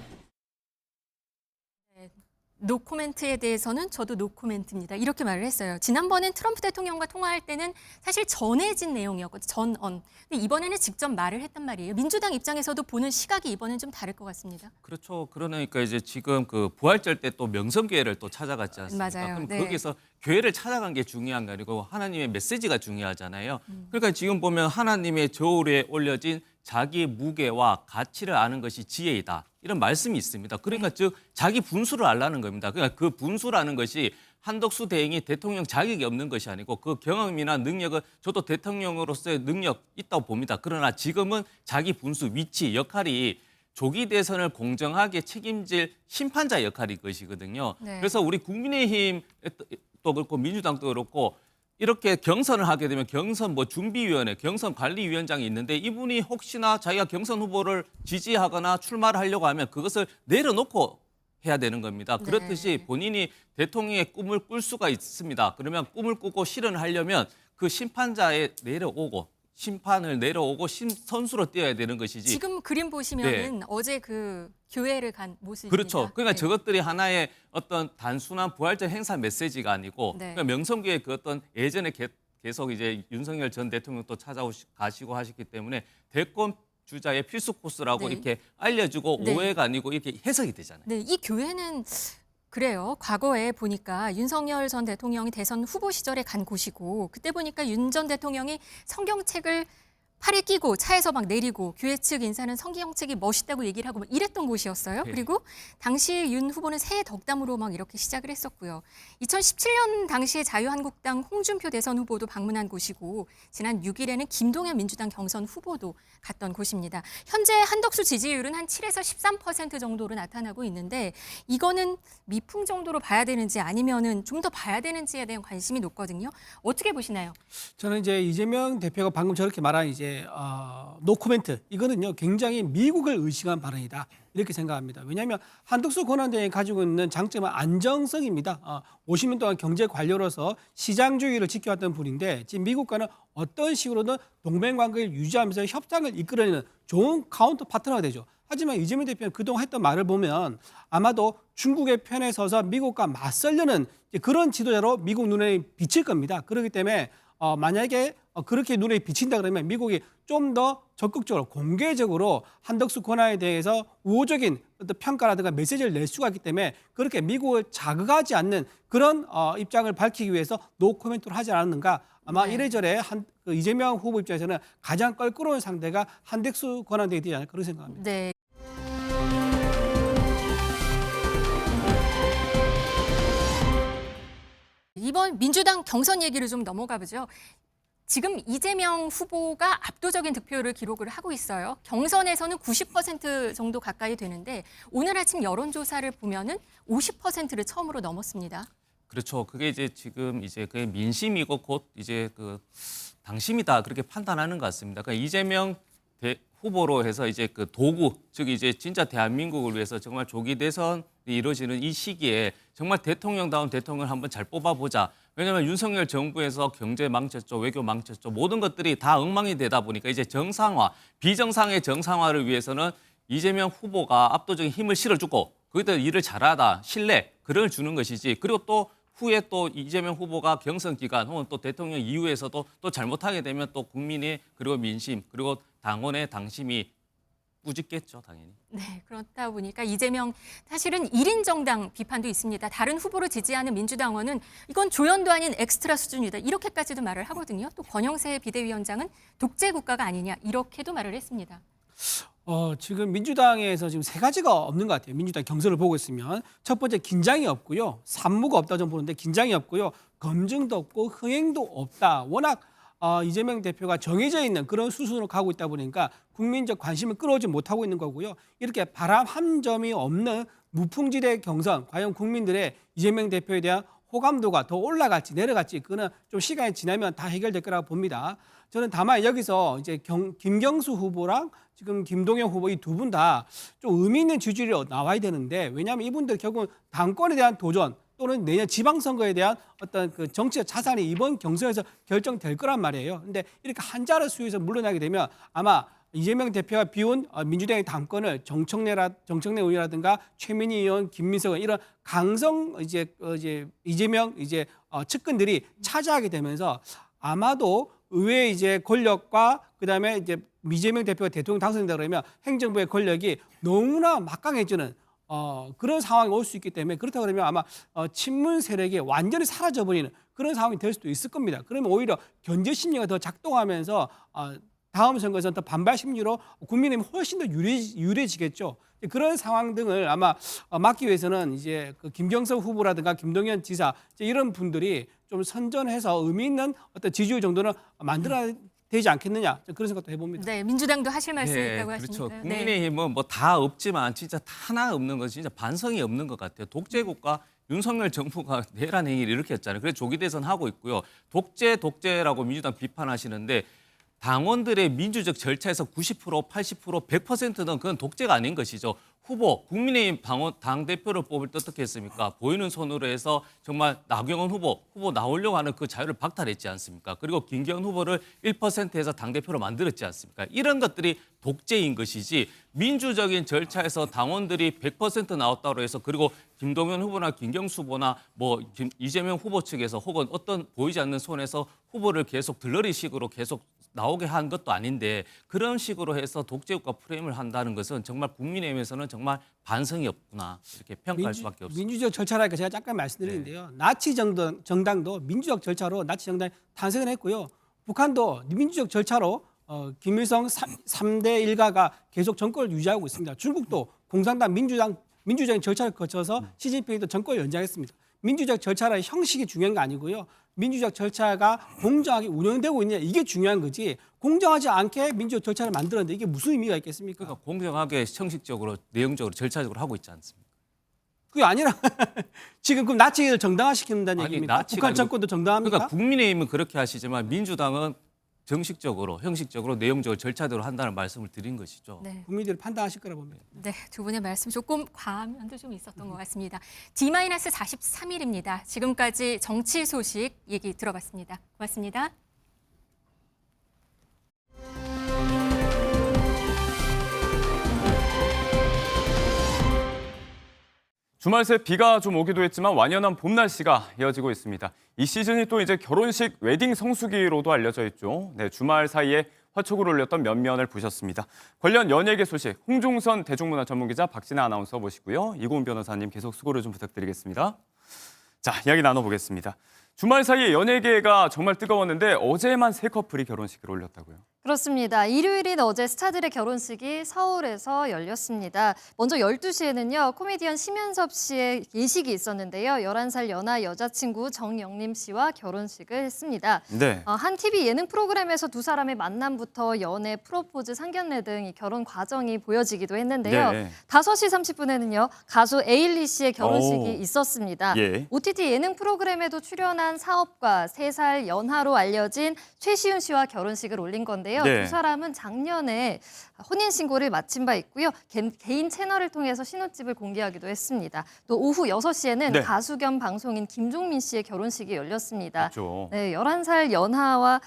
노코멘트에 대해서는 저도 노코멘트입니다. 이렇게 말을 했어요. 지난번엔 트럼프 대통령과 통화할 때는 사실 전해진 내용이었거든요. 전언. 근데 이번에는 직접 말을 했단 말이에요. 민주당 입장에서도 보는 시각이 이번엔 좀 다를 것 같습니다. 그렇죠. 그러니까 이제 지금 그 부활절 때 또 명성교회를 또 찾아갔지 않습니까? 맞아요. 그럼 네. 거기서 교회를 찾아간 게 중요한 게 아니고 하나님의 메시지가 중요하잖아요. 그러니까 지금 보면 하나님의 저울에 올려진 자기 무게와 가치를 아는 것이 지혜이다. 이런 말씀이 있습니다. 그러니까 즉 자기 분수를 알라는 겁니다. 그러니까 그 분수라는 것이 한덕수 대행이 대통령 자격이 없는 것이 아니고 그 경험이나 능력은 저도 대통령으로서의 능력 있다고 봅니다. 그러나 지금은 자기 분수, 위치, 역할이 조기 대선을 공정하게 책임질 심판자 역할인 것이거든요. 네. 그래서 우리 국민의힘도 그렇고 민주당도 그렇고 이렇게 경선을 하게 되면 경선 준비위원회, 경선관리위원장이 있는데 이분이 혹시나 자기가 경선 후보를 지지하거나 출마를 하려고 하면 그것을 내려놓고 해야 되는 겁니다. 네. 그렇듯이 본인이 대통령의 꿈을 꿀 수가 있습니다. 그러면 꿈을 꾸고 실현을 하려면 그 심판자에 심판을 내려오고 선수로 뛰어야 되는 것이지. 지금 그림 보시면은 어제 그 교회를 간 모습입니다. 그렇죠. 그러니까 네. 저것들이 하나의 어떤 단순한 부활절 행사 메시지가 아니고 네. 그러니까 명성교회 그 어떤 예전에 계속 이제 윤석열 전 대통령 또 가시고 하셨기 때문에 대권 주자의 필수 코스라고 네. 이렇게 알려주고 네. 오해가 아니고 이렇게 해석이 되잖아요. 네, 이 교회는 그래요. 과거에 보니까 윤석열 전 대통령이 대선 후보 시절에 간 곳이고 그때 보니까 윤 전 대통령이 성경책을 팔에 끼고 차에서 막 내리고 교회 측 인사는 성경책이 멋있다고 얘기를 하고 막 이랬던 곳이었어요. 네. 그리고 당시 윤 후보는 새해 덕담으로 막 이렇게 시작을 했었고요. 2017년 당시에 자유한국당 홍준표 대선 후보도 방문한 곳이고 지난 6일에는 김동연 민주당 경선 후보도 갔던 곳입니다. 현재 한덕수 지지율은 한 7에서 13% 정도로 나타나고 있는데 이거는 미풍 정도로 봐야 되는지 아니면은 좀 더 봐야 되는지에 대한 관심이 높거든요. 어떻게 보시나요? 저는 이제 이재명 대표가 방금 저렇게 말한 이제 노코멘트 이거는요 굉장히 미국을 의식한 발언이다 이렇게 생각합니다. 왜냐하면 한덕수 권한대행이 가지고 있는 장점은 안정성입니다. 50년 동안 경제 관료로서 시장주의를 지켜왔던 분인데 지금 미국과는 어떤 식으로든 동맹 관계를 유지하면서 협상을 이끌어내는 좋은 카운터 파트너가 되죠. 하지만 이재명 대표는 그동안 했던 말을 보면 아마도 중국의 편에 서서 미국과 맞서려는 그런 지도자로 미국 눈에 비칠 겁니다. 그렇기 때문에 만약에 그렇게 눈에 비친다 그러면 미국이 좀 더 적극적으로 공개적으로 한덕수 권한에 대해서 우호적인 어떤 평가라든가 메시지를 낼 수가 있기 때문에 그렇게 미국을 자극하지 않는 그런 입장을 밝히기 위해서 노코멘트를 하지 않았는가. 아마 네. 이래저래 그 이재명 후보 입장에서는 가장 껄끄러운 상대가 한덕수 권한대행이 되지 않을까 그런 생각합니다. 네. 이번 민주당 경선 얘기를 좀 넘어가 보죠. 지금 이재명 후보가 압도적인 득표율을 기록을 하고 있어요. 경선에서는 90% 정도 가까이 되는데 오늘 아침 여론조사를 보면은 50%를 처음으로 넘었습니다. 그렇죠. 그게 이제 지금 이제 그 민심이고 곧 이제 그 당심이다 그렇게 판단하는 것 같습니다. 그러니까 이재명 후보로 해서 이제 그 도구, 즉 이제 진짜 대한민국을 위해서 정말 조기 대선이 이루어지는 이 시기에 정말 대통령다운 대통령을 한번 잘 뽑아보자. 왜냐하면 윤석열 정부에서 경제 망쳤죠, 외교 망쳤죠, 모든 것들이 다 엉망이 되다 보니까 이제 정상화, 비정상의 정상화를 위해서는 이재명 후보가 압도적인 힘을 실어주고 거기다 일을 잘하다, 신뢰, 그걸 주는 것이지. 그리고 또 후에 또 이재명 후보가 경선 기간 혹은 또 대통령 이후에서도 또 잘못하게 되면 또 국민의 그리고 민심 그리고 당원의 당심이 꾸짖겠죠, 당연히. 네, 그렇다 보니까 이재명 사실은 1인 정당 비판도 있습니다. 다른 후보를 지지하는 민주당원은 이건 조연도 아닌 엑스트라 수준이다. 이렇게까지도 말을 하거든요. 또 권영세 비대위원장은 독재 국가가 아니냐 이렇게도 말을 했습니다. 지금 민주당에서 지금 세 가지가 없는 것 같아요. 민주당 경선을 보고 있으면 첫 번째 긴장이 없고요. 산무가 없다고 저는 보는데 긴장이 없고요. 검증도 없고 흥행도 없다. 워낙 이재명 대표가 정해져 있는 그런 수순으로 가고 있다 보니까 국민적 관심을 끌어오지 못하고 있는 거고요. 이렇게 바람 한 점이 없는 무풍지대 경선, 과연 국민들의 이재명 대표에 대한 호감도가 더 올라갈지 내려갈지 그거는 좀 시간이 지나면 다 해결될 거라고 봅니다. 저는 다만 여기서 이제 김경수 후보랑 지금 김동연 후보 이 두 분 다 좀 의미 있는 지지율이 나와야 되는데 왜냐하면 이분들 결국은 당권에 대한 도전 또는 내년 지방선거에 대한 어떤 그 정치적 자산이 이번 경선에서 결정될 거란 말이에요. 근데 이렇게 한자를 수에서 물러나게 되면 아마 이재명 대표가 비운 민주당의 당권을 정청래 의원이라든가 최민희 의원, 김민석 의원 이런 강성 이재명 측근들이 차지하게 되면서 아마도 의회의 이제 권력과 그다음에 이제 이재명 대표가 대통령 당선된다 그러면 행정부의 권력이 너무나 막강해지는 그런 상황이 올 수 있기 때문에 그렇다 그러면 아마 친문 세력이 완전히 사라져버리는 그런 상황이 될 수도 있을 겁니다. 그러면 오히려 견제 심리가 더 작동하면서 다음 선거에서는 더 반발 심리로 국민의힘이 훨씬 더 유리해지겠죠. 그런 상황 등을 아마 막기 위해서는 이제 그 김경석 후보라든가 김동연 지사 이런 분들이 좀 선전해서 의미 있는 어떤 지지율 정도는 만들어야 되지 않겠느냐 그런 생각도 해봅니다. 네, 민주당도 하실 말씀이 있다고 그렇죠. 하시니까요. 국민의힘은 뭐 다 없지만 진짜 하나 없는 건 진짜 반성이 없는 것 같아요. 독재국가 윤석열 정부가 내란 행위를 이렇게 했잖아요. 그래서 조기 대선 하고 있고요. 독재라고 민주당 비판하시는데 당원들의 민주적 절차에서 90%, 80%, 100%는 그건 독재가 아닌 것이죠. 후보, 국민의힘 당대표를 뽑을 때 어떻게 했습니까? 보이는 손으로 해서 정말 나경원 후보 나오려고 하는 그 자유를 박탈했지 않습니까? 그리고 김기현 후보를 1%에서 당대표로 만들었지 않습니까? 이런 것들이 독재인 것이지 민주적인 절차에서 당원들이 100% 나왔다고 해서 그리고 김동연 후보나 김경수 후보나 뭐 이재명 후보 측에서 혹은 어떤 보이지 않는 손에서 후보를 계속 들러리식으로 계속 나오게 한 것도 아닌데 그런 식으로 해서 독재국가 프레임을 한다는 것은 정말 국민의힘에서는 정말 반성이 없구나 이렇게 평가할 수밖에 없습니다. 민주적 절차라니까 제가 잠깐 말씀드리는데요. 나치 정당도 민주적 절차로 나치 정당이 탄생을 했고요. 북한도 민주적 절차로 김일성 3대 일가가 계속 정권을 유지하고 있습니다. 중국도 공산당 민주적인 절차를 거쳐서 시진핑도 정권을 연장했습니다. 민주적 절차라는 형식이 중요한 게 아니고요. 민주적 절차가 공정하게 운영되고 있느냐 이게 중요한 거지 공정하지 않게 민주적 절차를 만들었는데 이게 무슨 의미가 있겠습니까? 그러니까 공정하게 형식적으로 내용적으로 절차적으로 하고 있지 않습니까? 그게 아니라 지금 그럼 나치를 정당화시킨다는 얘기입니까? 북한 정권도 정당합니까? 그러니까 국민의힘은 그렇게 하시지만 민주당은 정식적으로, 형식적으로, 내용적으로 절차대로 한다는 말씀을 드린 것이죠. 네. 국민들이 판단하실 거라 봅니다. 네, 두 분의 말씀 조금 과한 면도 좀 있었던 것 같습니다. D-43일입니다. 지금까지 정치 소식 얘기 들어봤습니다. 고맙습니다. 주말 새 비가 좀 오기도 했지만 완연한 봄 날씨가 이어지고 있습니다. 이 시즌이 또 이제 결혼식 웨딩 성수기로도 알려져 있죠. 네, 주말 사이에 화촉을 올렸던 면면을 보셨습니다. 관련 연예계 소식 홍종선 대중문화 전문기자 박진아 아나운서 모시고요. 이고은 변호사님 계속 수고를 좀 부탁드리겠습니다. 자, 이야기 나눠보겠습니다. 주말 사이에 연예계가 정말 뜨거웠는데 어제만 세 커플이 결혼식을 올렸다고요. 그렇습니다. 일요일인 어제 스타들의 결혼식이 서울에서 열렸습니다. 먼저 12시에는요. 코미디언 심연섭 씨의 예식이 있었는데요. 11살 연하 여자친구 정영림 씨와 결혼식을 했습니다. 네. 한 TV 예능 프로그램에서 두 사람의 만남부터 연애, 프로포즈, 상견례 등 이 결혼 과정이 보여지기도 했는데요. 네. 5시 30분에는요. 가수 에일리 씨의 결혼식이 오. 있었습니다. 예. OTT 예능 프로그램에도 출연한 사업가 3살 연하로 알려진 최시훈 씨와 결혼식을 올린 건데요. 네. 두 사람은 작년에 혼인신고를 마친 바 있고요. 개인 채널을 통해서 신혼집을 공개하기도 했습니다. 또 오후 6시에는 네. 가수 겸 방송인 김종민 씨의 결혼식이 열렸습니다. 그렇죠. 네, 11살 연하와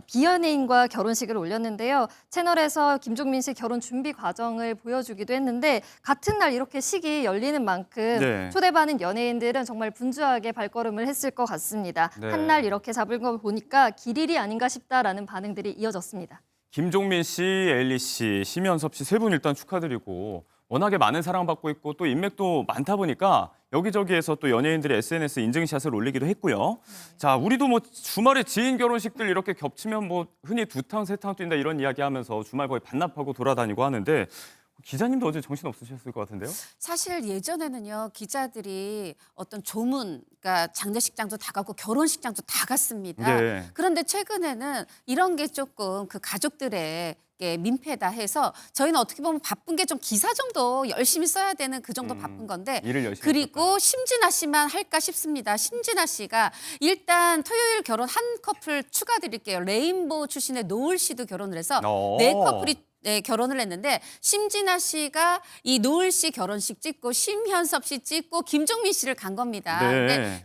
비연예인과 결혼식을 올렸는데요. 채널에서 김종민 씨 결혼 준비 과정을 보여주기도 했는데 같은 날 이렇게 식이 열리는 만큼 네. 초대받은 연예인들은 정말 분주하게 발걸음을 했을 것 같습니다. 네. 한 날 이렇게 잡은 걸 보니까 길일이 아닌가 싶다라는 반응들이 이어졌습니다. 김종민 씨, 에일리 씨, 심연섭 씨 세 분 일단 축하드리고 워낙에 많은 사랑받고 있고 또 인맥도 많다 보니까 여기저기에서 또 연예인들이 SNS 인증샷을 올리기도 했고요. 자, 우리도 뭐 주말에 지인 결혼식들 이렇게 겹치면 뭐 흔히 2탕, 3탕 뛴다 이런 이야기하면서 주말 거의 반납하고 돌아다니고 하는데 기자님도 어제 정신 없으셨을 것 같은데요? 사실 예전에는요 기자들이 어떤 조문, 그러니까 장례식장도 다 가고 결혼식장도 다 갔습니다. 네. 그런데 최근에는 이런 게 조금 그 가족들의 민폐다 해서 저희는 어떻게 보면 바쁜 게 좀 기사 정도 열심히 써야 되는 그 정도 바쁜 건데 일을 열심히 그리고 심진아 씨만 할까 싶습니다. 심진아 씨가 일단 토요일 결혼 한 커플 추가드릴게요. 레인보우 출신의 노을 씨도 결혼을 해서 네 커플이 결혼을 했는데 심진아 씨가 이 노을 씨 결혼식 찍고 심현섭 씨 찍고 김종민 씨를 간 겁니다. 네. 근데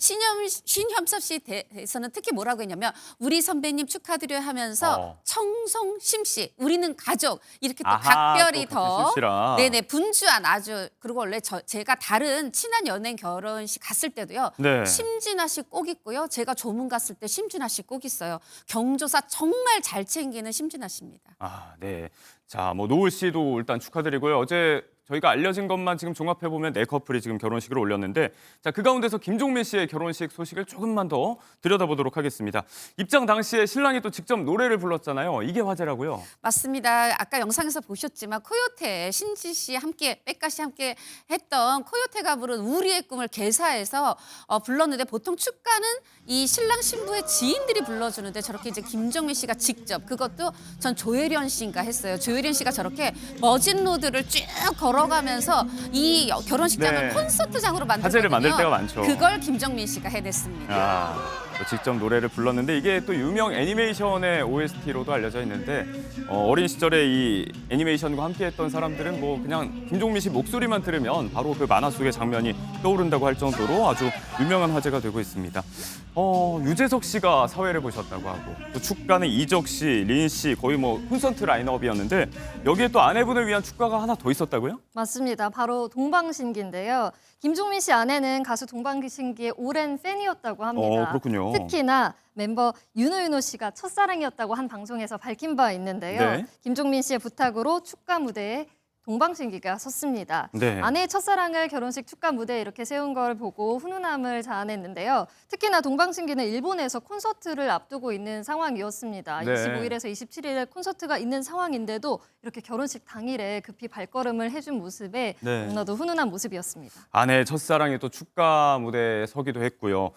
신현섭 씨 대해서는 특히 뭐라고 했냐면 우리 선배님 축하드려요 하면서 청송심 씨 우리는 가족 이렇게 또 아하, 각별히 또 같은 더 실시라. 네네 분주한 아주 그리고 원래 제가 다른 친한 연예인 결혼식 갔을 때도요. 네. 심진아 씨 꼭 있고요. 제가 조문 갔을 때 심진아 씨 꼭 있어요. 경조사 정말 잘 챙기는 심진아 씨입니다. 아, 네. 자, 뭐 노을 씨도 일단 축하드리고요. 어제 저희가 알려진 것만 지금 종합해보면 4커플이 지금 결혼식을 올렸는데 자, 그 가운데서 김종민 씨의 결혼식 소식을 조금만 더 들여다보도록 하겠습니다. 입장 당시에 신랑이 또 직접 노래를 불렀잖아요. 이게 화제라고요. 맞습니다. 아까 영상에서 보셨지만 코요태, 신지 씨 함께, 백가 씨 함께 했던 코요태가 부른 우리의 꿈을 개사해서 불렀는데 보통 축가는 이 신랑 신부의 지인들이 불러주는데 저렇게 이제 김종민 씨가 직접 그것도 전 조혜련 씨인가 했어요. 조혜련 씨가 저렇게 머진 로드를 쭉 걸어가면서 이 결혼식장을 네. 콘서트장으로 만들거든요. 화제를 만들 때가 많죠. 그걸 김종민 씨가 해냈습니다. 또 직접 노래를 불렀는데 이게 또 유명 애니메이션의 OST로도 알려져 있는데 어린 시절에 이 애니메이션과 함께했던 사람들은 뭐 그냥 김종민 씨 목소리만 들으면 바로 그 만화 속의 장면이 떠오른다고 할 정도로 아주 유명한 화제가 되고 있습니다. 유재석 씨가 사회를 보셨다고 하고 또 축가는 이적 씨, 린 씨 거의 뭐 콘서트 라인업이었는데 여기에 또 아내분을 위한 축가가 하나 더 있었다고요? 맞습니다. 바로 동방신기인데요. 김종민 씨 아내는 가수 동방신기의 오랜 팬이었다고 합니다. 그렇군요. 특히나 멤버 윤호 씨가 첫사랑이었다고 한 방송에서 밝힌 바 있는데요. 네. 김종민 씨의 부탁으로 축가 무대에 동방신기가 섰습니다. 네. 아내의 첫사랑을 결혼식 축가 무대에 이렇게 세운 걸 보고 훈훈함을 자아냈는데요. 특히나 동방신기는 일본에서 콘서트를 앞두고 있는 상황이었습니다. 네. 25일에서 27일에 콘서트가 있는 상황인데도 이렇게 결혼식 당일에 급히 발걸음을 해준 모습에 네. 너무나도 훈훈한 모습이었습니다. 아내의 첫사랑이 또 축가 무대에 서기도 했고요.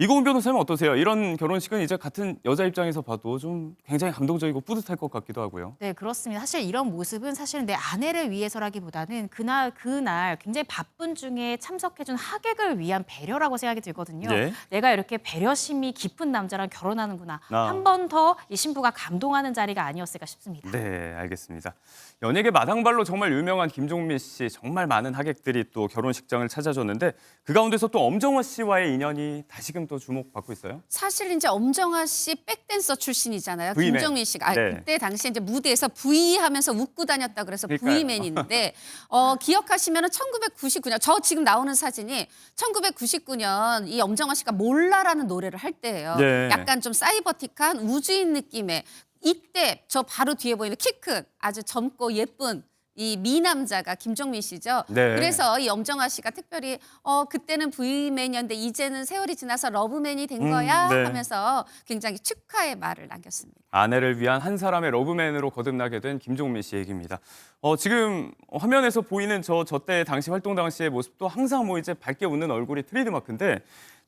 이고은 변호사님 어떠세요? 이런 결혼식은 이제 같은 여자 입장에서 봐도 좀 굉장히 감동적이고 뿌듯할 것 같기도 하고요. 네, 그렇습니다. 사실 이런 모습은 사실은 내 아내를 위해서라기보다는 그날 굉장히 바쁜 중에 참석해준 하객을 위한 배려라고 생각이 들거든요. 예. 내가 이렇게 배려심이 깊은 남자랑 결혼하는구나. 아. 한 번 더 이 신부가 감동하는 자리가 아니었을까 싶습니다. 네, 알겠습니다. 연예계 마당발로 정말 유명한 김종민 씨, 정말 많은 하객들이 또 결혼식장을 찾아줬는데 그 가운데서 또 엄정화 씨와의 인연이 다시금 또 주목받고 있어요. 사실 이제 엄정화 씨 백댄서 출신이잖아요. V맨. 김종민 씨가 네. 그때 당시에 이제 무대에서 V 하면서 웃고 다녔다 그래서 그러니까요. V맨인데 기억하시면은 1999년 저 지금 나오는 사진이 1999년 이 엄정화 씨가 몰라라는 노래를 할 때예요. 네. 약간 좀 사이버틱한 우주인 느낌의 이때 저 바로 뒤에 보이는 키 큰 아주 젊고 예쁜 이 미남자가 김종민 씨죠. 네. 그래서 이 엄정화 씨가 특별히 그때는 V맨이었는데 이제는 세월이 지나서 러브맨이 된 거야 네. 하면서 굉장히 축하의 말을 남겼습니다. 아내를 위한 한 사람의 러브맨으로 거듭나게 된 김종민 씨 얘기입니다. 지금 화면에서 보이는 저 때 당시 활동 당시의 모습도 항상 뭐 이제 밝게 웃는 얼굴이 트레이드마크인데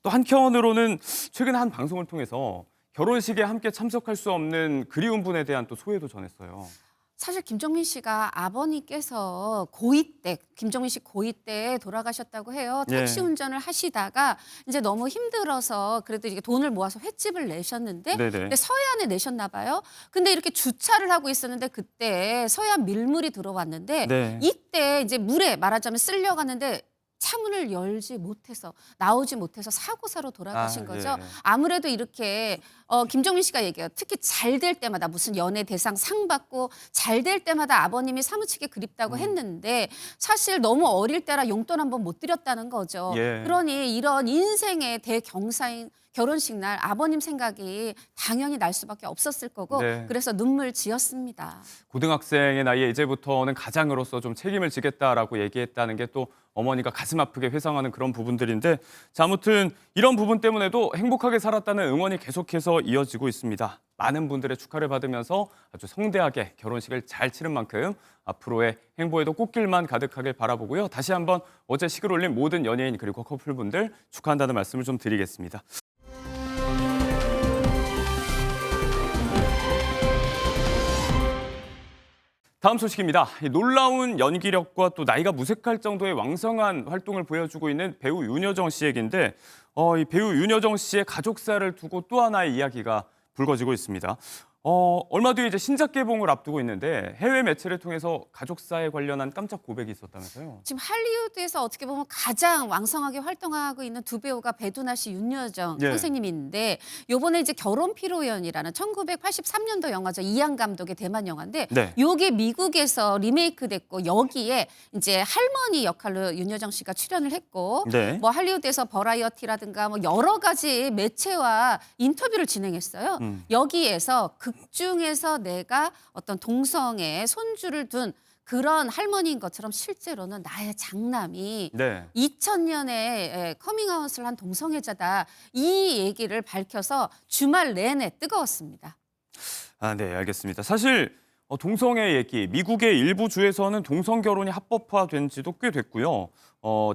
또 한편으로는 최근 한 방송을 통해서 결혼식에 함께 참석할 수 없는 그리운 분에 대한 또 소회도 전했어요. 사실 김종민 씨가 아버님께서 고2 때, 김종민 씨 고2 때 돌아가셨다고 해요. 택시 운전을 하시다가 이제 너무 힘들어서 그래도 이게 돈을 모아서 횟집을 내셨는데 근데 서해안에 내셨나 봐요. 근데 이렇게 주차를 하고 있었는데 그때 서해안 밀물이 들어왔는데 이때 이제 물에 말하자면 쓸려고 하는데 차문을 열지 못해서 나오지 못해서 사고사로 돌아가신 거죠. 아무래도 이렇게 김종민 씨가 얘기해요. 특히 잘 될 때마다 무슨 연예 대상 상 받고 잘 될 때마다 아버님이 사무치게 그립다고 했는데 사실 너무 어릴 때라 용돈 한 번 못 드렸다는 거죠. 그러니 이런 인생의 대경사인 결혼식 날 아버님 생각이 당연히 날 수밖에 없었을 거고 그래서 눈물 지었습니다. 고등학생의 나이에 이제부터는 가장으로서 좀 책임을 지겠다라고 얘기했다는 게 또 어머니가 가슴 아프게 회상하는 그런 부분들인데 자, 아무튼 이런 부분 때문에도 행복하게 살았다는 응원이 계속해서 이어지고 있습니다. 많은 분들의 축하를 받으면서 아주 성대하게 결혼식을 잘 치른 만큼 앞으로의 행보에도 꽃길만 가득하길 바라보고요. 다시 한번 어제 식을 올린 모든 연예인 그리고 커플분들 축하한다는 말씀을 좀 드리겠습니다. 다음 소식입니다. 놀라운 연기력과 또 나이가 무색할 정도의 왕성한 활동을 보여주고 있는 배우 윤여정 씨 얘기인데 이 배우 윤여정 씨의 가족사를 두고 또 하나의 이야기가 불거지고 있습니다. 얼마 뒤에 이제 신작 개봉을 앞두고 있는데 해외 매체를 통해서 가족사에 관련한 깜짝 고백이 있었다면서요? 지금 할리우드에서 어떻게 보면 가장 왕성하게 활동하고 있는 두 배우가 배두나 씨, 윤여정 선생님이 있는데 요번에 이제 결혼 피로연이라는 1983년도 영화죠. 이안 감독의 대만 영화인데 요게 미국에서 리메이크 됐고 여기에 이제 할머니 역할로 윤여정 씨가 출연을 했고 뭐 할리우드에서 버라이어티라든가 뭐 여러 가지 매체와 인터뷰를 진행했어요. 여기에서 극중에서 내가 어떤 동성애 손주를 둔 그런 할머니인 것처럼 실제로는 나의 장남이 2000년에 커밍아웃을 한 동성애자다. 이 얘기를 밝혀서 주말 내내 뜨거웠습니다. 네, 알겠습니다. 사실 동성애 얘기, 미국의 일부 주에서는 동성 결혼이 합법화된 지도 꽤 됐고요.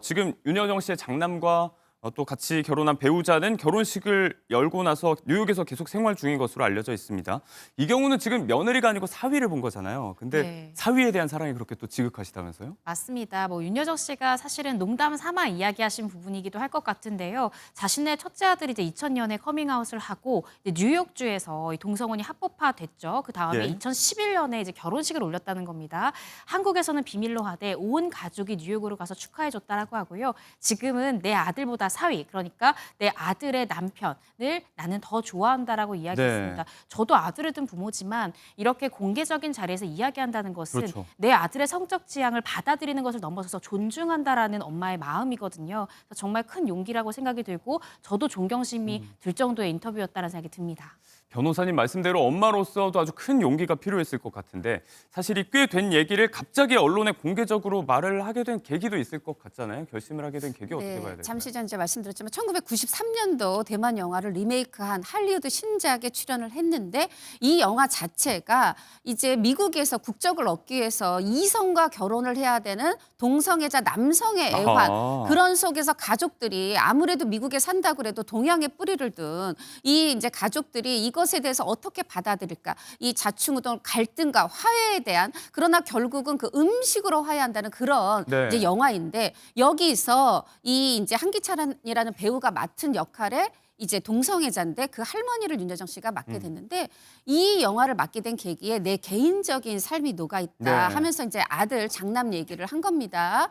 지금 윤여정 씨의 장남과 또 같이 결혼한 배우자는 결혼식을 열고 나서 뉴욕에서 계속 생활 중인 것으로 알려져 있습니다. 이 경우는 지금 며느리가 아니고 사위를 본 거잖아요. 근데 사위에 대한 사랑이 그렇게 또 지극하시다면서요? 맞습니다. 뭐 윤여정 씨가 사실은 농담 삼아 이야기하신 부분이기도 할 것 같은데요. 자신의 첫째 아들이 이제 2000년에 커밍아웃을 하고 이제 뉴욕주에서 이 동성혼이 합법화됐죠. 그 다음에 2011년에 이제 결혼식을 올렸다는 겁니다. 한국에서는 비밀로 하되 온 가족이 뉴욕으로 가서 축하해줬다라고 하고요. 지금은 내 아들보다 사위, 그러니까 내 아들의 남편을 나는 더 좋아한다라고 이야기했습니다. 저도 아들을 둔 부모지만 이렇게 공개적인 자리에서 이야기한다는 것은 내 아들의 성적 지향을 받아들이는 것을 넘어서서 존중한다라는 엄마의 마음이거든요. 그래서 정말 큰 용기라고 생각이 들고 저도 존경심이 들 정도의 인터뷰였다는 생각이 듭니다. 변호사님 말씀대로 엄마로서도 아주 큰 용기가 필요했을 것 같은데 사실이 꽤 된 얘기를 갑자기 언론에 공개적으로 말을 하게 된 계기도 있을 것 같잖아요. 결심을 하게 된 계기 어떻게 봐야 될까요? 잠시 전 이제 말씀드렸지만 1993년도 대만 영화를 리메이크한 할리우드 신작에 출연을 했는데 이 영화 자체가 이제 미국에서 국적을 얻기 위해서 이성과 결혼을 해야 되는 동성애자 남성의 애환 그런 속에서 가족들이 아무래도 미국에 산다고 해도 동양의 뿌리를 둔 이 이제 가족들이 이것에 대해서 어떻게 받아들일까? 이 자충우동 갈등과 화해에 대한 그러나 결국은 그 음식으로 화해한다는 그런 이제 영화인데 여기서 이 이제 한기찬이라는 배우가 맡은 역할에 이제 동성애자인데 그 할머니를 윤여정 씨가 맡게 됐는데 이 영화를 맡게 된 계기에 내 개인적인 삶이 녹아있다 하면서 이제 아들 장남 얘기를 한 겁니다.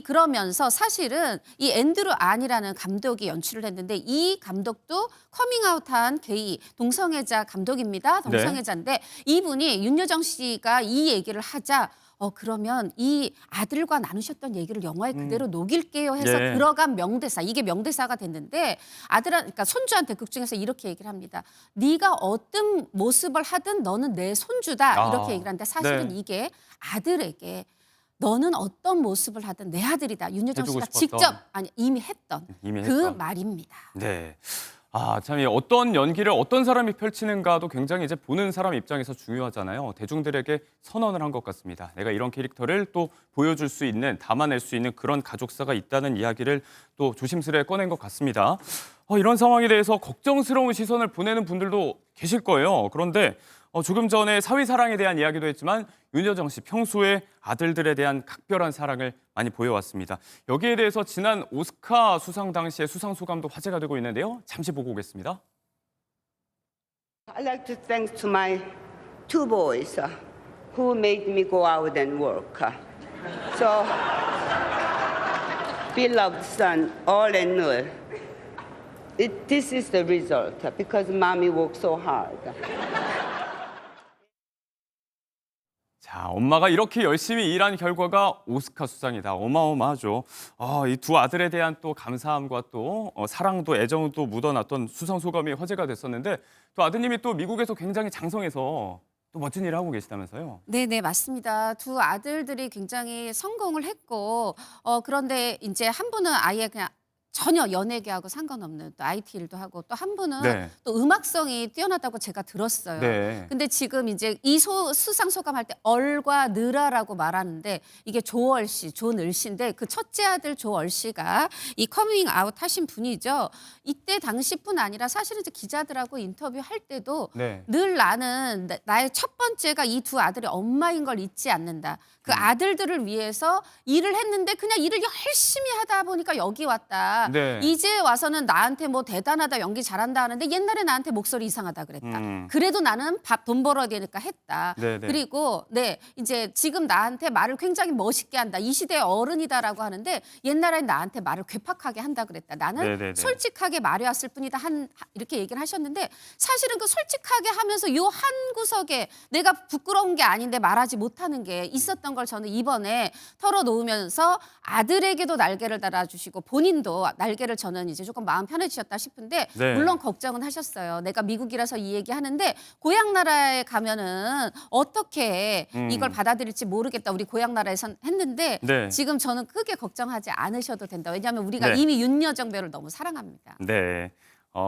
그러면서 사실은 이 앤드루 안이라는 감독이 연출을 했는데 이 감독도 커밍아웃한 게이 동성애자 감독입니다. 동성애자인데 이분이 윤여정 씨가 이 얘기를 하자 그러면 이 아들과 나누셨던 얘기를 영화에 그대로 녹일게요 해서 예. 들어간 명대사, 이게 명대사가 됐는데 그러니까 손주한테 극 중에서 이렇게 얘기를 합니다. 네가 어떤 모습을 하든 너는 내 손주다 이렇게 얘기를 하는데 사실은 네. 이게 아들에게 너는 어떤 모습을 하든 내 아들이다. 윤여정 해주고 씨가 싶었던. 직접 이미 했던 이미 그 했던. 말입니다. 네. 참, 이 어떤 연기를 어떤 사람이 펼치는가도 굉장히 이제 보는 사람 입장에서 중요하잖아요. 대중들에게 선언을 한 것 같습니다. 내가 이런 캐릭터를 또 보여줄 수 있는, 담아낼 수 있는 그런 가족사가 있다는 이야기를 또 조심스레 꺼낸 것 같습니다. 이런 상황에 대해서 걱정스러운 시선을 보내는 분들도 계실 거예요. 그런데 조금 전에 사위 사랑에 대한 이야기도 했지만 윤여정 씨 평소에 아들들에 대한 각별한 사랑을 많이 보여왔습니다. 여기에 대해서 지난 오스카 수상 당시의 수상 소감도 화제가 되고 있는데요. 잠시 보고 오겠습니다. I'd like to thank to my two boys who made me go out and work. So, beloved son, all and all, this is the result because mommy worked so hard. 자, 엄마가 이렇게 열심히 일한 결과가 오스카 수상이다. 어마어마하죠. 이 두 아들에 대한 또 감사함과 또 사랑도 애정도 묻어났던 수상 소감이 화제가 됐었는데 또 아드님이 또 미국에서 굉장히 장성해서 또 멋진 일을 하고 계시다면서요. 네, 맞습니다. 두 아들들이 굉장히 성공을 했고 그런데 이제 한 분은 아예 그냥 전혀 연예계하고 상관없는 또 IT 일도 하고 또 한 분은 네. 또 음악성이 뛰어나다고 제가 들었어요. 네. 근데 지금 이제 이 수상 소감할 때 얼과 느라라고 말하는데 이게 조얼 씨, 조늘 씨인데 그 첫째 아들 조얼 씨가 이 커밍 아웃 하신 분이죠. 이때 당시뿐 아니라 사실은 이제 기자들하고 인터뷰할 때도 네. 늘 나는 나의 첫 번째가 이 두 아들의 엄마인 걸 잊지 않는다. 그 아들들을 위해서 일을 했는데 그냥 일을 열심히 하다 보니까 여기 왔다. 네. 이제 와서는 나한테 뭐 대단하다, 연기 잘한다 하는데 옛날에 나한테 목소리 이상하다 그랬다. 그래도 나는 돈 벌어야 되니까 했다. 네네. 그리고 이제 지금 나한테 말을 굉장히 멋있게 한다. 이 시대의 어른이다라고 하는데 옛날에 나한테 말을 괴팍하게 한다 그랬다. 나는 네네네. 솔직하게 말해왔을 뿐이다. 이렇게 얘기를 하셨는데 사실은 그 솔직하게 하면서 요 한 구석에 내가 부끄러운 게 아닌데 말하지 못하는 게 있었던 걸 저는 이번에 털어놓으면서 아들에게도 날개를 달아주시고 본인도 날개를 저는 이제 조금 마음 편해지셨다 싶은데 네. 물론 걱정은 하셨어요. 내가 미국이라서 이 얘기하는데 고향 나라에 가면은 어떻게 이걸 받아들일지 모르겠다. 우리 고향 나라에서 했는데 네. 지금 저는 크게 걱정하지 않으셔도 된다. 왜냐하면 우리가 네. 이미 윤여정 배우를 너무 사랑합니다. 네.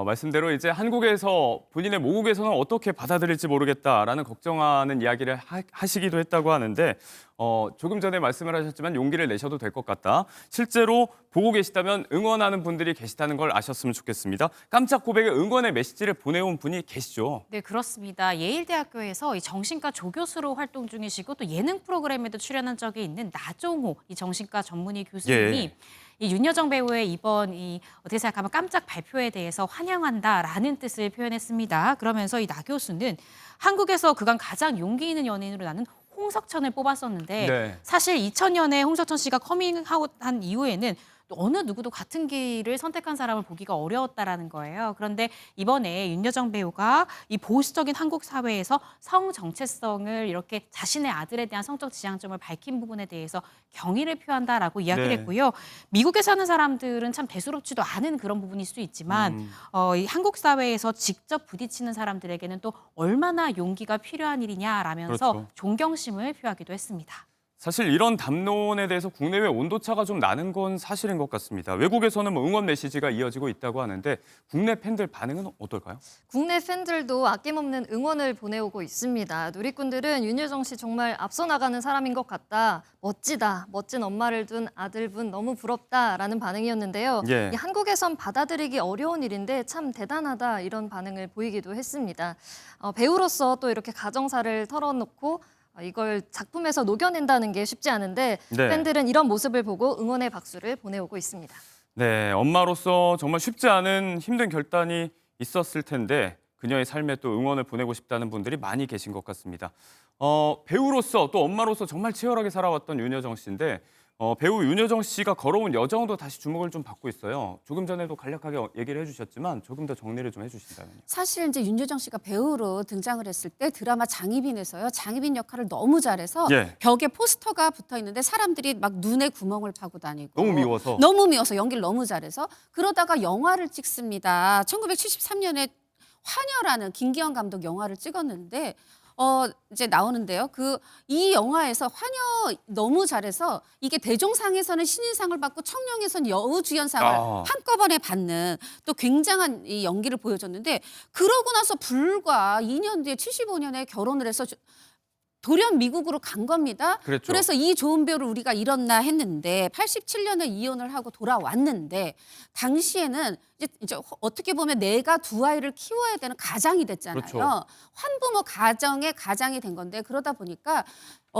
말씀대로 이제 한국에서 본인의 모국에서는 어떻게 받아들일지 모르겠다라는 걱정하는 이야기를 하시기도 했다고 하는데 조금 전에 말씀을 하셨지만 용기를 내셔도 될 것 같다. 실제로 보고 계시다면 응원하는 분들이 계시다는 걸 아셨으면 좋겠습니다. 깜짝 고백에 응원의 메시지를 보내온 분이 계시죠. 네, 그렇습니다. 예일대학교에서 이 정신과 조교수로 활동 중이시고 또 예능 프로그램에도 출연한 적이 있는 나종호 이 정신과 전문의 교수님이 예. 이 윤여정 배우의 이번 이 어떻게 생각하면 깜짝 발표에 대해서 환영한다라는 뜻을 표현했습니다. 그러면서 이 나 교수는 한국에서 그간 가장 용기 있는 연예인으로 나는 홍석천을 뽑았었는데 네. 사실 2000년에 홍석천 씨가 커밍아웃한 이후에는 또 어느 누구도 같은 길을 선택한 사람을 보기가 어려웠다라는 거예요. 그런데 이번에 윤여정 배우가 이 보수적인 한국 사회에서 성 정체성을 이렇게 자신의 아들에 대한 성적 지향점을 밝힌 부분에 대해서 경의를 표한다라고 이야기를 네. 했고요. 미국에 사는 사람들은 참 대수롭지도 않은 그런 부분일 수 있지만 이 한국 사회에서 직접 부딪히는 사람들에게는 또 얼마나 용기가 필요한 일이냐라면서 그렇죠. 존경심을 표하기도 했습니다. 사실 이런 담론에 대해서 국내외 온도차가 좀 나는 건 사실인 것 같습니다. 외국에서는 응원 메시지가 이어지고 있다고 하는데 국내 팬들 반응은 어떨까요? 국내 팬들도 아낌없는 응원을 보내오고 있습니다. 누리꾼들은 윤여정 씨 정말 앞서 나가는 사람인 것 같다. 멋지다. 멋진 엄마를 둔 아들분 너무 부럽다라는 반응이었는데요. 예. 이 한국에선 받아들이기 어려운 일인데 참 대단하다 이런 반응을 보이기도 했습니다. 배우로서 또 이렇게 가정사를 털어놓고 이걸 작품에서 녹여낸다는 게 쉽지 않은데 네. 팬들은 이런 모습을 보고 응원의 박수를 보내오고 있습니다. 네, 엄마로서 정말 쉽지 않은 힘든 결단이 있었을 텐데 그녀의 삶에 또 응원을 보내고 싶다는 분들이 많이 계신 것 같습니다. 배우로서 또 엄마로서 정말 치열하게 살아왔던 윤여정 씨인데 배우 윤여정 씨가 걸어온 여정도 다시 주목을 좀 받고 있어요. 조금 전에도 간략하게 얘기를 해주셨지만 조금 더 정리를 좀 해주신다면요. 사실 이제 윤여정 씨가 배우로 등장을 했을 때 드라마 장희빈에서요. 장희빈 역할을 너무 잘해서 예. 벽에 포스터가 붙어 있는데 사람들이 막 눈에 구멍을 파고 다니고 너무 미워서. 너무 미워서 연기를 너무 잘해서 그러다가 영화를 찍습니다. 1973년에 화녀라는 김기현 감독 영화를 찍었는데 이제 나오는데요. 이 영화에서 화녀 너무 잘해서 이게 대종상에서는 신인상을 받고 청룡에서는 여우주연상을 한꺼번에 받는 또 굉장한 이 연기를 보여줬는데 그러고 나서 불과 2년 뒤에 75년에 결혼을 해서 돌연 미국으로 간 겁니다. 그랬죠. 그래서 이 좋은 배우를 우리가 잃었나 했는데 87년에 이혼을 하고 돌아왔는데 당시에는 이제 어떻게 보면 내가 두 아이를 키워야 되는 가장이 됐잖아요. 그렇죠. 환부모 가정의 가장이 된 건데 그러다 보니까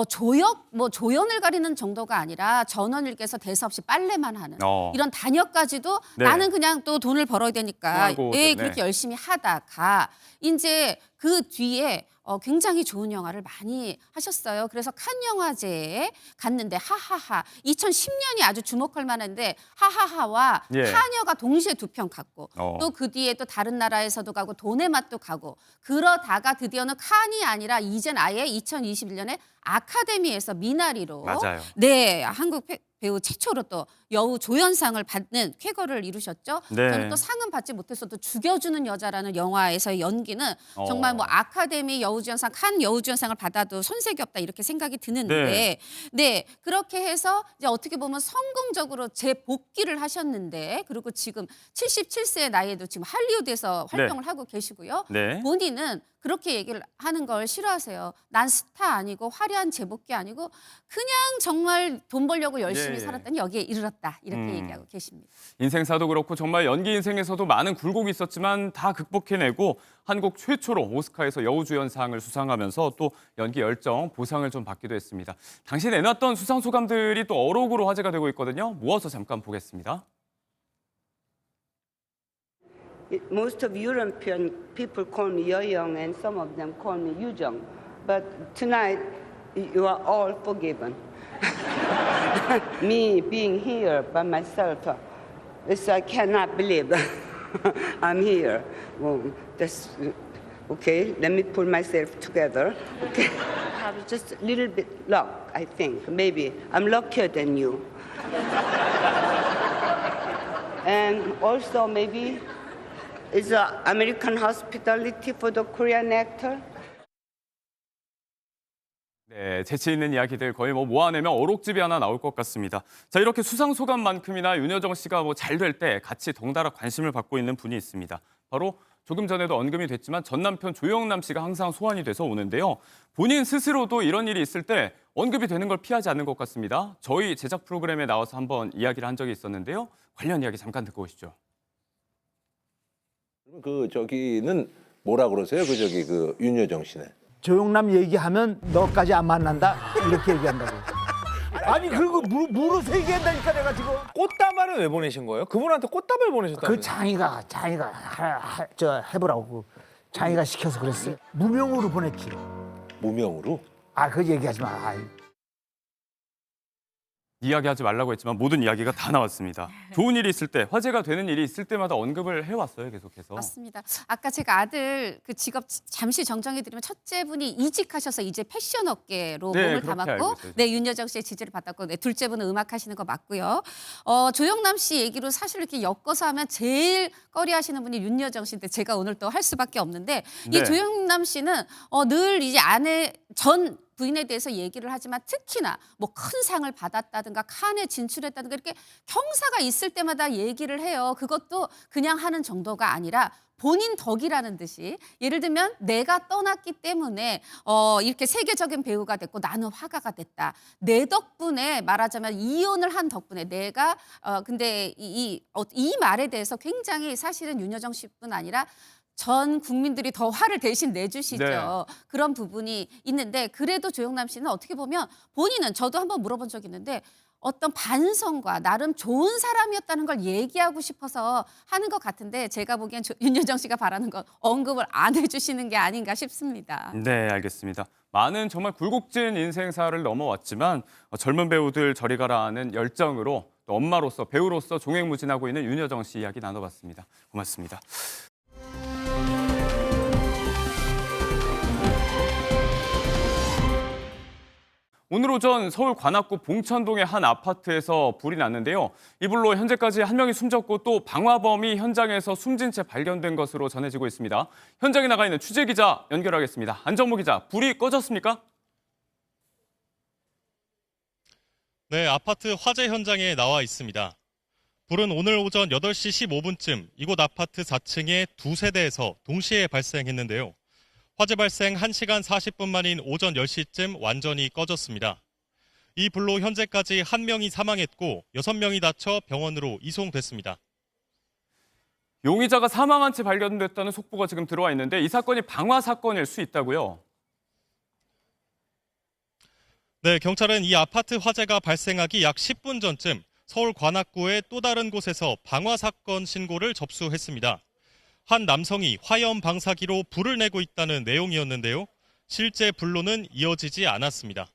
조연을 가리는 정도가 아니라 전원일기에서 대사 없이 빨래만 하는 이런 단역까지도 네. 나는 그냥 또 돈을 벌어야 되니까 아이고, 예, 네. 그렇게 열심히 하다가 이제 그 뒤에 굉장히 좋은 영화를 많이 하셨어요. 그래서 칸 영화제에 갔는데 하하하 2010년이 아주 주목할 만한데 하하하와 예. 하녀가 동시에 2편 갔고 또 그 뒤에 또 다른 나라에서도 가고 돈의 맛도 가고 그러다가 드디어는 칸이 아니라 이젠 아예 2021년에 아카데미에서 미나리로 맞아요. 네 한국 배우 최초로 또 여우 조연상을 받는 쾌거를 이루셨죠. 네. 저는 또 상은 받지 못했어도 죽여주는 여자라는 영화에서의 연기는 정말 뭐 아카데미 여우주연상, 칸 여우주연상을 받아도 손색이 없다 이렇게 생각이 드는데 네 그렇게 해서 이제 어떻게 보면 성공적으로 재복귀를 하셨는데 그리고 지금 77세의 나이에도 지금 할리우드에서 활동을 하고 계시고요. 네. 본인은 그렇게 얘기를 하는 걸 싫어하세요. 난 스타 아니고 화려한 제복기 아니고 그냥 정말 돈 벌려고 열심히 예. 살았더니 여기에 이르렀다. 이렇게 얘기하고 계십니다. 인생사도 그렇고 정말 연기 인생에서도 많은 굴곡이 있었지만 다 극복해내고 한국 최초로 오스카에서 여우주연상을 수상하면서 또 연기 열정 보상을 좀 받기도 했습니다. 당시 내놨던 수상 소감들이 또 어록으로 화제가 되고 있거든요. 모아서 잠깐 보겠습니다. Most of European people call me Yoyoung and some of them call me Yujong. But tonight, you are all forgiven. Me being here by myself, I cannot believe I'm here. Well, that's, okay, let me pull myself together. Okay. I have just a little bit luck, I think. Maybe I'm luckier than you. And also maybe is American hospitality for the Korean actor? 네, 재치 있는 이야기들 거의 뭐 모아내면 어록집이 하나 나올 것 같습니다. 자, 이렇게 수상 소감만큼이나 윤여정 씨가 뭐 잘 될 때 같이 덩달아 관심을 받고 있는 분이 있습니다. 바로 조금 전에도 언급이 됐지만 전 남편 조영남 씨가 항상 소환이 돼서 오는데요. 본인 스스로도 이런 일이 있을 때 언급이 되는 걸 피하지 않는 것 같습니다. 저희 제작 프로그램에 나와서 한번 이야기를 한 적이 있었는데요. 관련 이야기 잠깐 듣고 오시죠. 저기는 뭐라 그러세요? 그 윤여정 씨는? 조영남 얘기하면 너까지 안 만난다 이렇게 얘기한다고. 아니 그리고 물어서 얘기한다니까 내가 지금. 꽃다발은 왜 보내신 거예요? 그분한테 꽃다발 보내셨다면서요? 그 장이가 해보라고 장이가 시켜서 그랬어요. 무명으로 보냈지. 무명으로? 아 그 얘기하지 마. 아이. 이야기하지 말라고 했지만 모든 이야기가 다 나왔습니다. 좋은 일이 있을 때, 화제가 되는 일이 있을 때마다 언급을 해왔어요, 계속해서. 맞습니다. 아까 제가 아들 그 직업 잠시 정정해드리면 첫째 분이 이직하셔서 이제 패션 업계로 네, 몸을 그렇게 담았고 알고 있어요. 네, 윤여정 씨의 지지를 받았고 네, 둘째 분은 음악 하시는 거 맞고요. 조영남 씨 얘기로 사실 이렇게 엮어서 하면 제일 꺼리하시는 분이 윤여정 씨인데 제가 오늘 또 할 수밖에 없는데 네. 이 조영남 씨는 늘 이제 아내 전 부인에 대해서 얘기를 하지만 특히나 뭐 큰 상을 받았다든가 칸에 진출했다든가 이렇게 경사가 있을 때마다 얘기를 해요. 그것도 그냥 하는 정도가 아니라 본인 덕이라는 듯이 예를 들면 내가 떠났기 때문에 이렇게 세계적인 배우가 됐고 나는 화가가 됐다. 내 덕분에 말하자면 이혼을 한 덕분에 내가 근데 이 말에 대해서 굉장히 사실은 윤여정 씨뿐 아니라 전 국민들이 더 화를 대신 내주시죠. 네. 그런 부분이 있는데 그래도 조영남 씨는 어떻게 보면 본인은 저도 한번 물어본 적이 있는데 어떤 반성과 나름 좋은 사람이었다는 걸 얘기하고 싶어서 하는 것 같은데 제가 보기엔 윤여정 씨가 바라는 건 언급을 안 해주시는 게 아닌가 싶습니다. 네, 알겠습니다. 많은 정말 굴곡진 인생사를 넘어왔지만 젊은 배우들 저리 가라 하는 열정으로 또 엄마로서 배우로서 종횡무진하고 있는 윤여정 씨 이야기 나눠봤습니다. 고맙습니다. 오늘 오전 서울 관악구 봉천동의 한 아파트에서 불이 났는데요. 이 불로 현재까지 한 명이 숨졌고 또 방화범이 현장에서 숨진 채 발견된 것으로 전해지고 있습니다. 현장에 나가 있는 취재기자 연결하겠습니다. 안정모 기자, 불이 꺼졌습니까? 네, 아파트 화재 현장에 나와 있습니다. 불은 오늘 오전 8시 15분쯤 이곳 아파트 4층의 두 세대에서 동시에 발생했는데요. 화재 발생 1시간 40분 만인 오전 10시쯤 완전히 꺼졌습니다. 이 불로 현재까지 1명이 사망했고 6명이 다쳐 병원으로 이송됐습니다. 용의자가 사망한 채 발견됐다는 속보가 지금 들어와 있는데 이 사건이 방화 사건일 수 있다고요? 네, 경찰은 이 아파트 화재가 발생하기 약 10분 전쯤 서울 관악구의 또 다른 곳에서 방화 사건 신고를 접수했습니다. 한 남성이 화염 방사기로 불을 내고 있다는 내용이었는데요. 실제 불로는 이어지지 않았습니다.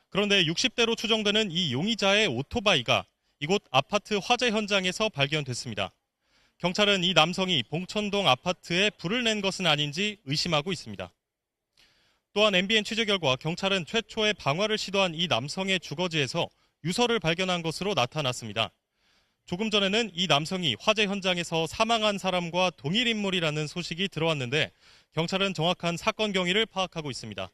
그런데 60대로 추정되는 이 용의자의 오토바이가 이곳 아파트 화재 현장에서 발견됐습니다. 경찰은 이 남성이 봉천동 아파트에 불을 낸 것은 아닌지 의심하고 있습니다. 또한 MBN 취재 결과 경찰은 최초의 방화를 시도한 이 남성의 주거지에서 유서를 발견한 것으로 나타났습니다. 조금 전에는 이 남성이 화재 현장에서 사망한 사람과 동일 인물이라는 소식이 들어왔는데 경찰은 정확한 사건 경위를 파악하고 있습니다.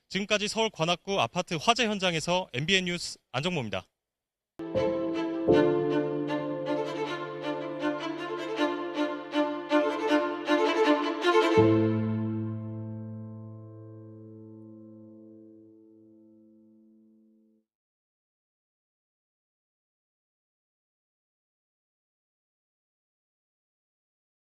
지금까지 서울 관악구 아파트 화재 현장에서 MBN 뉴스 안정모입니다.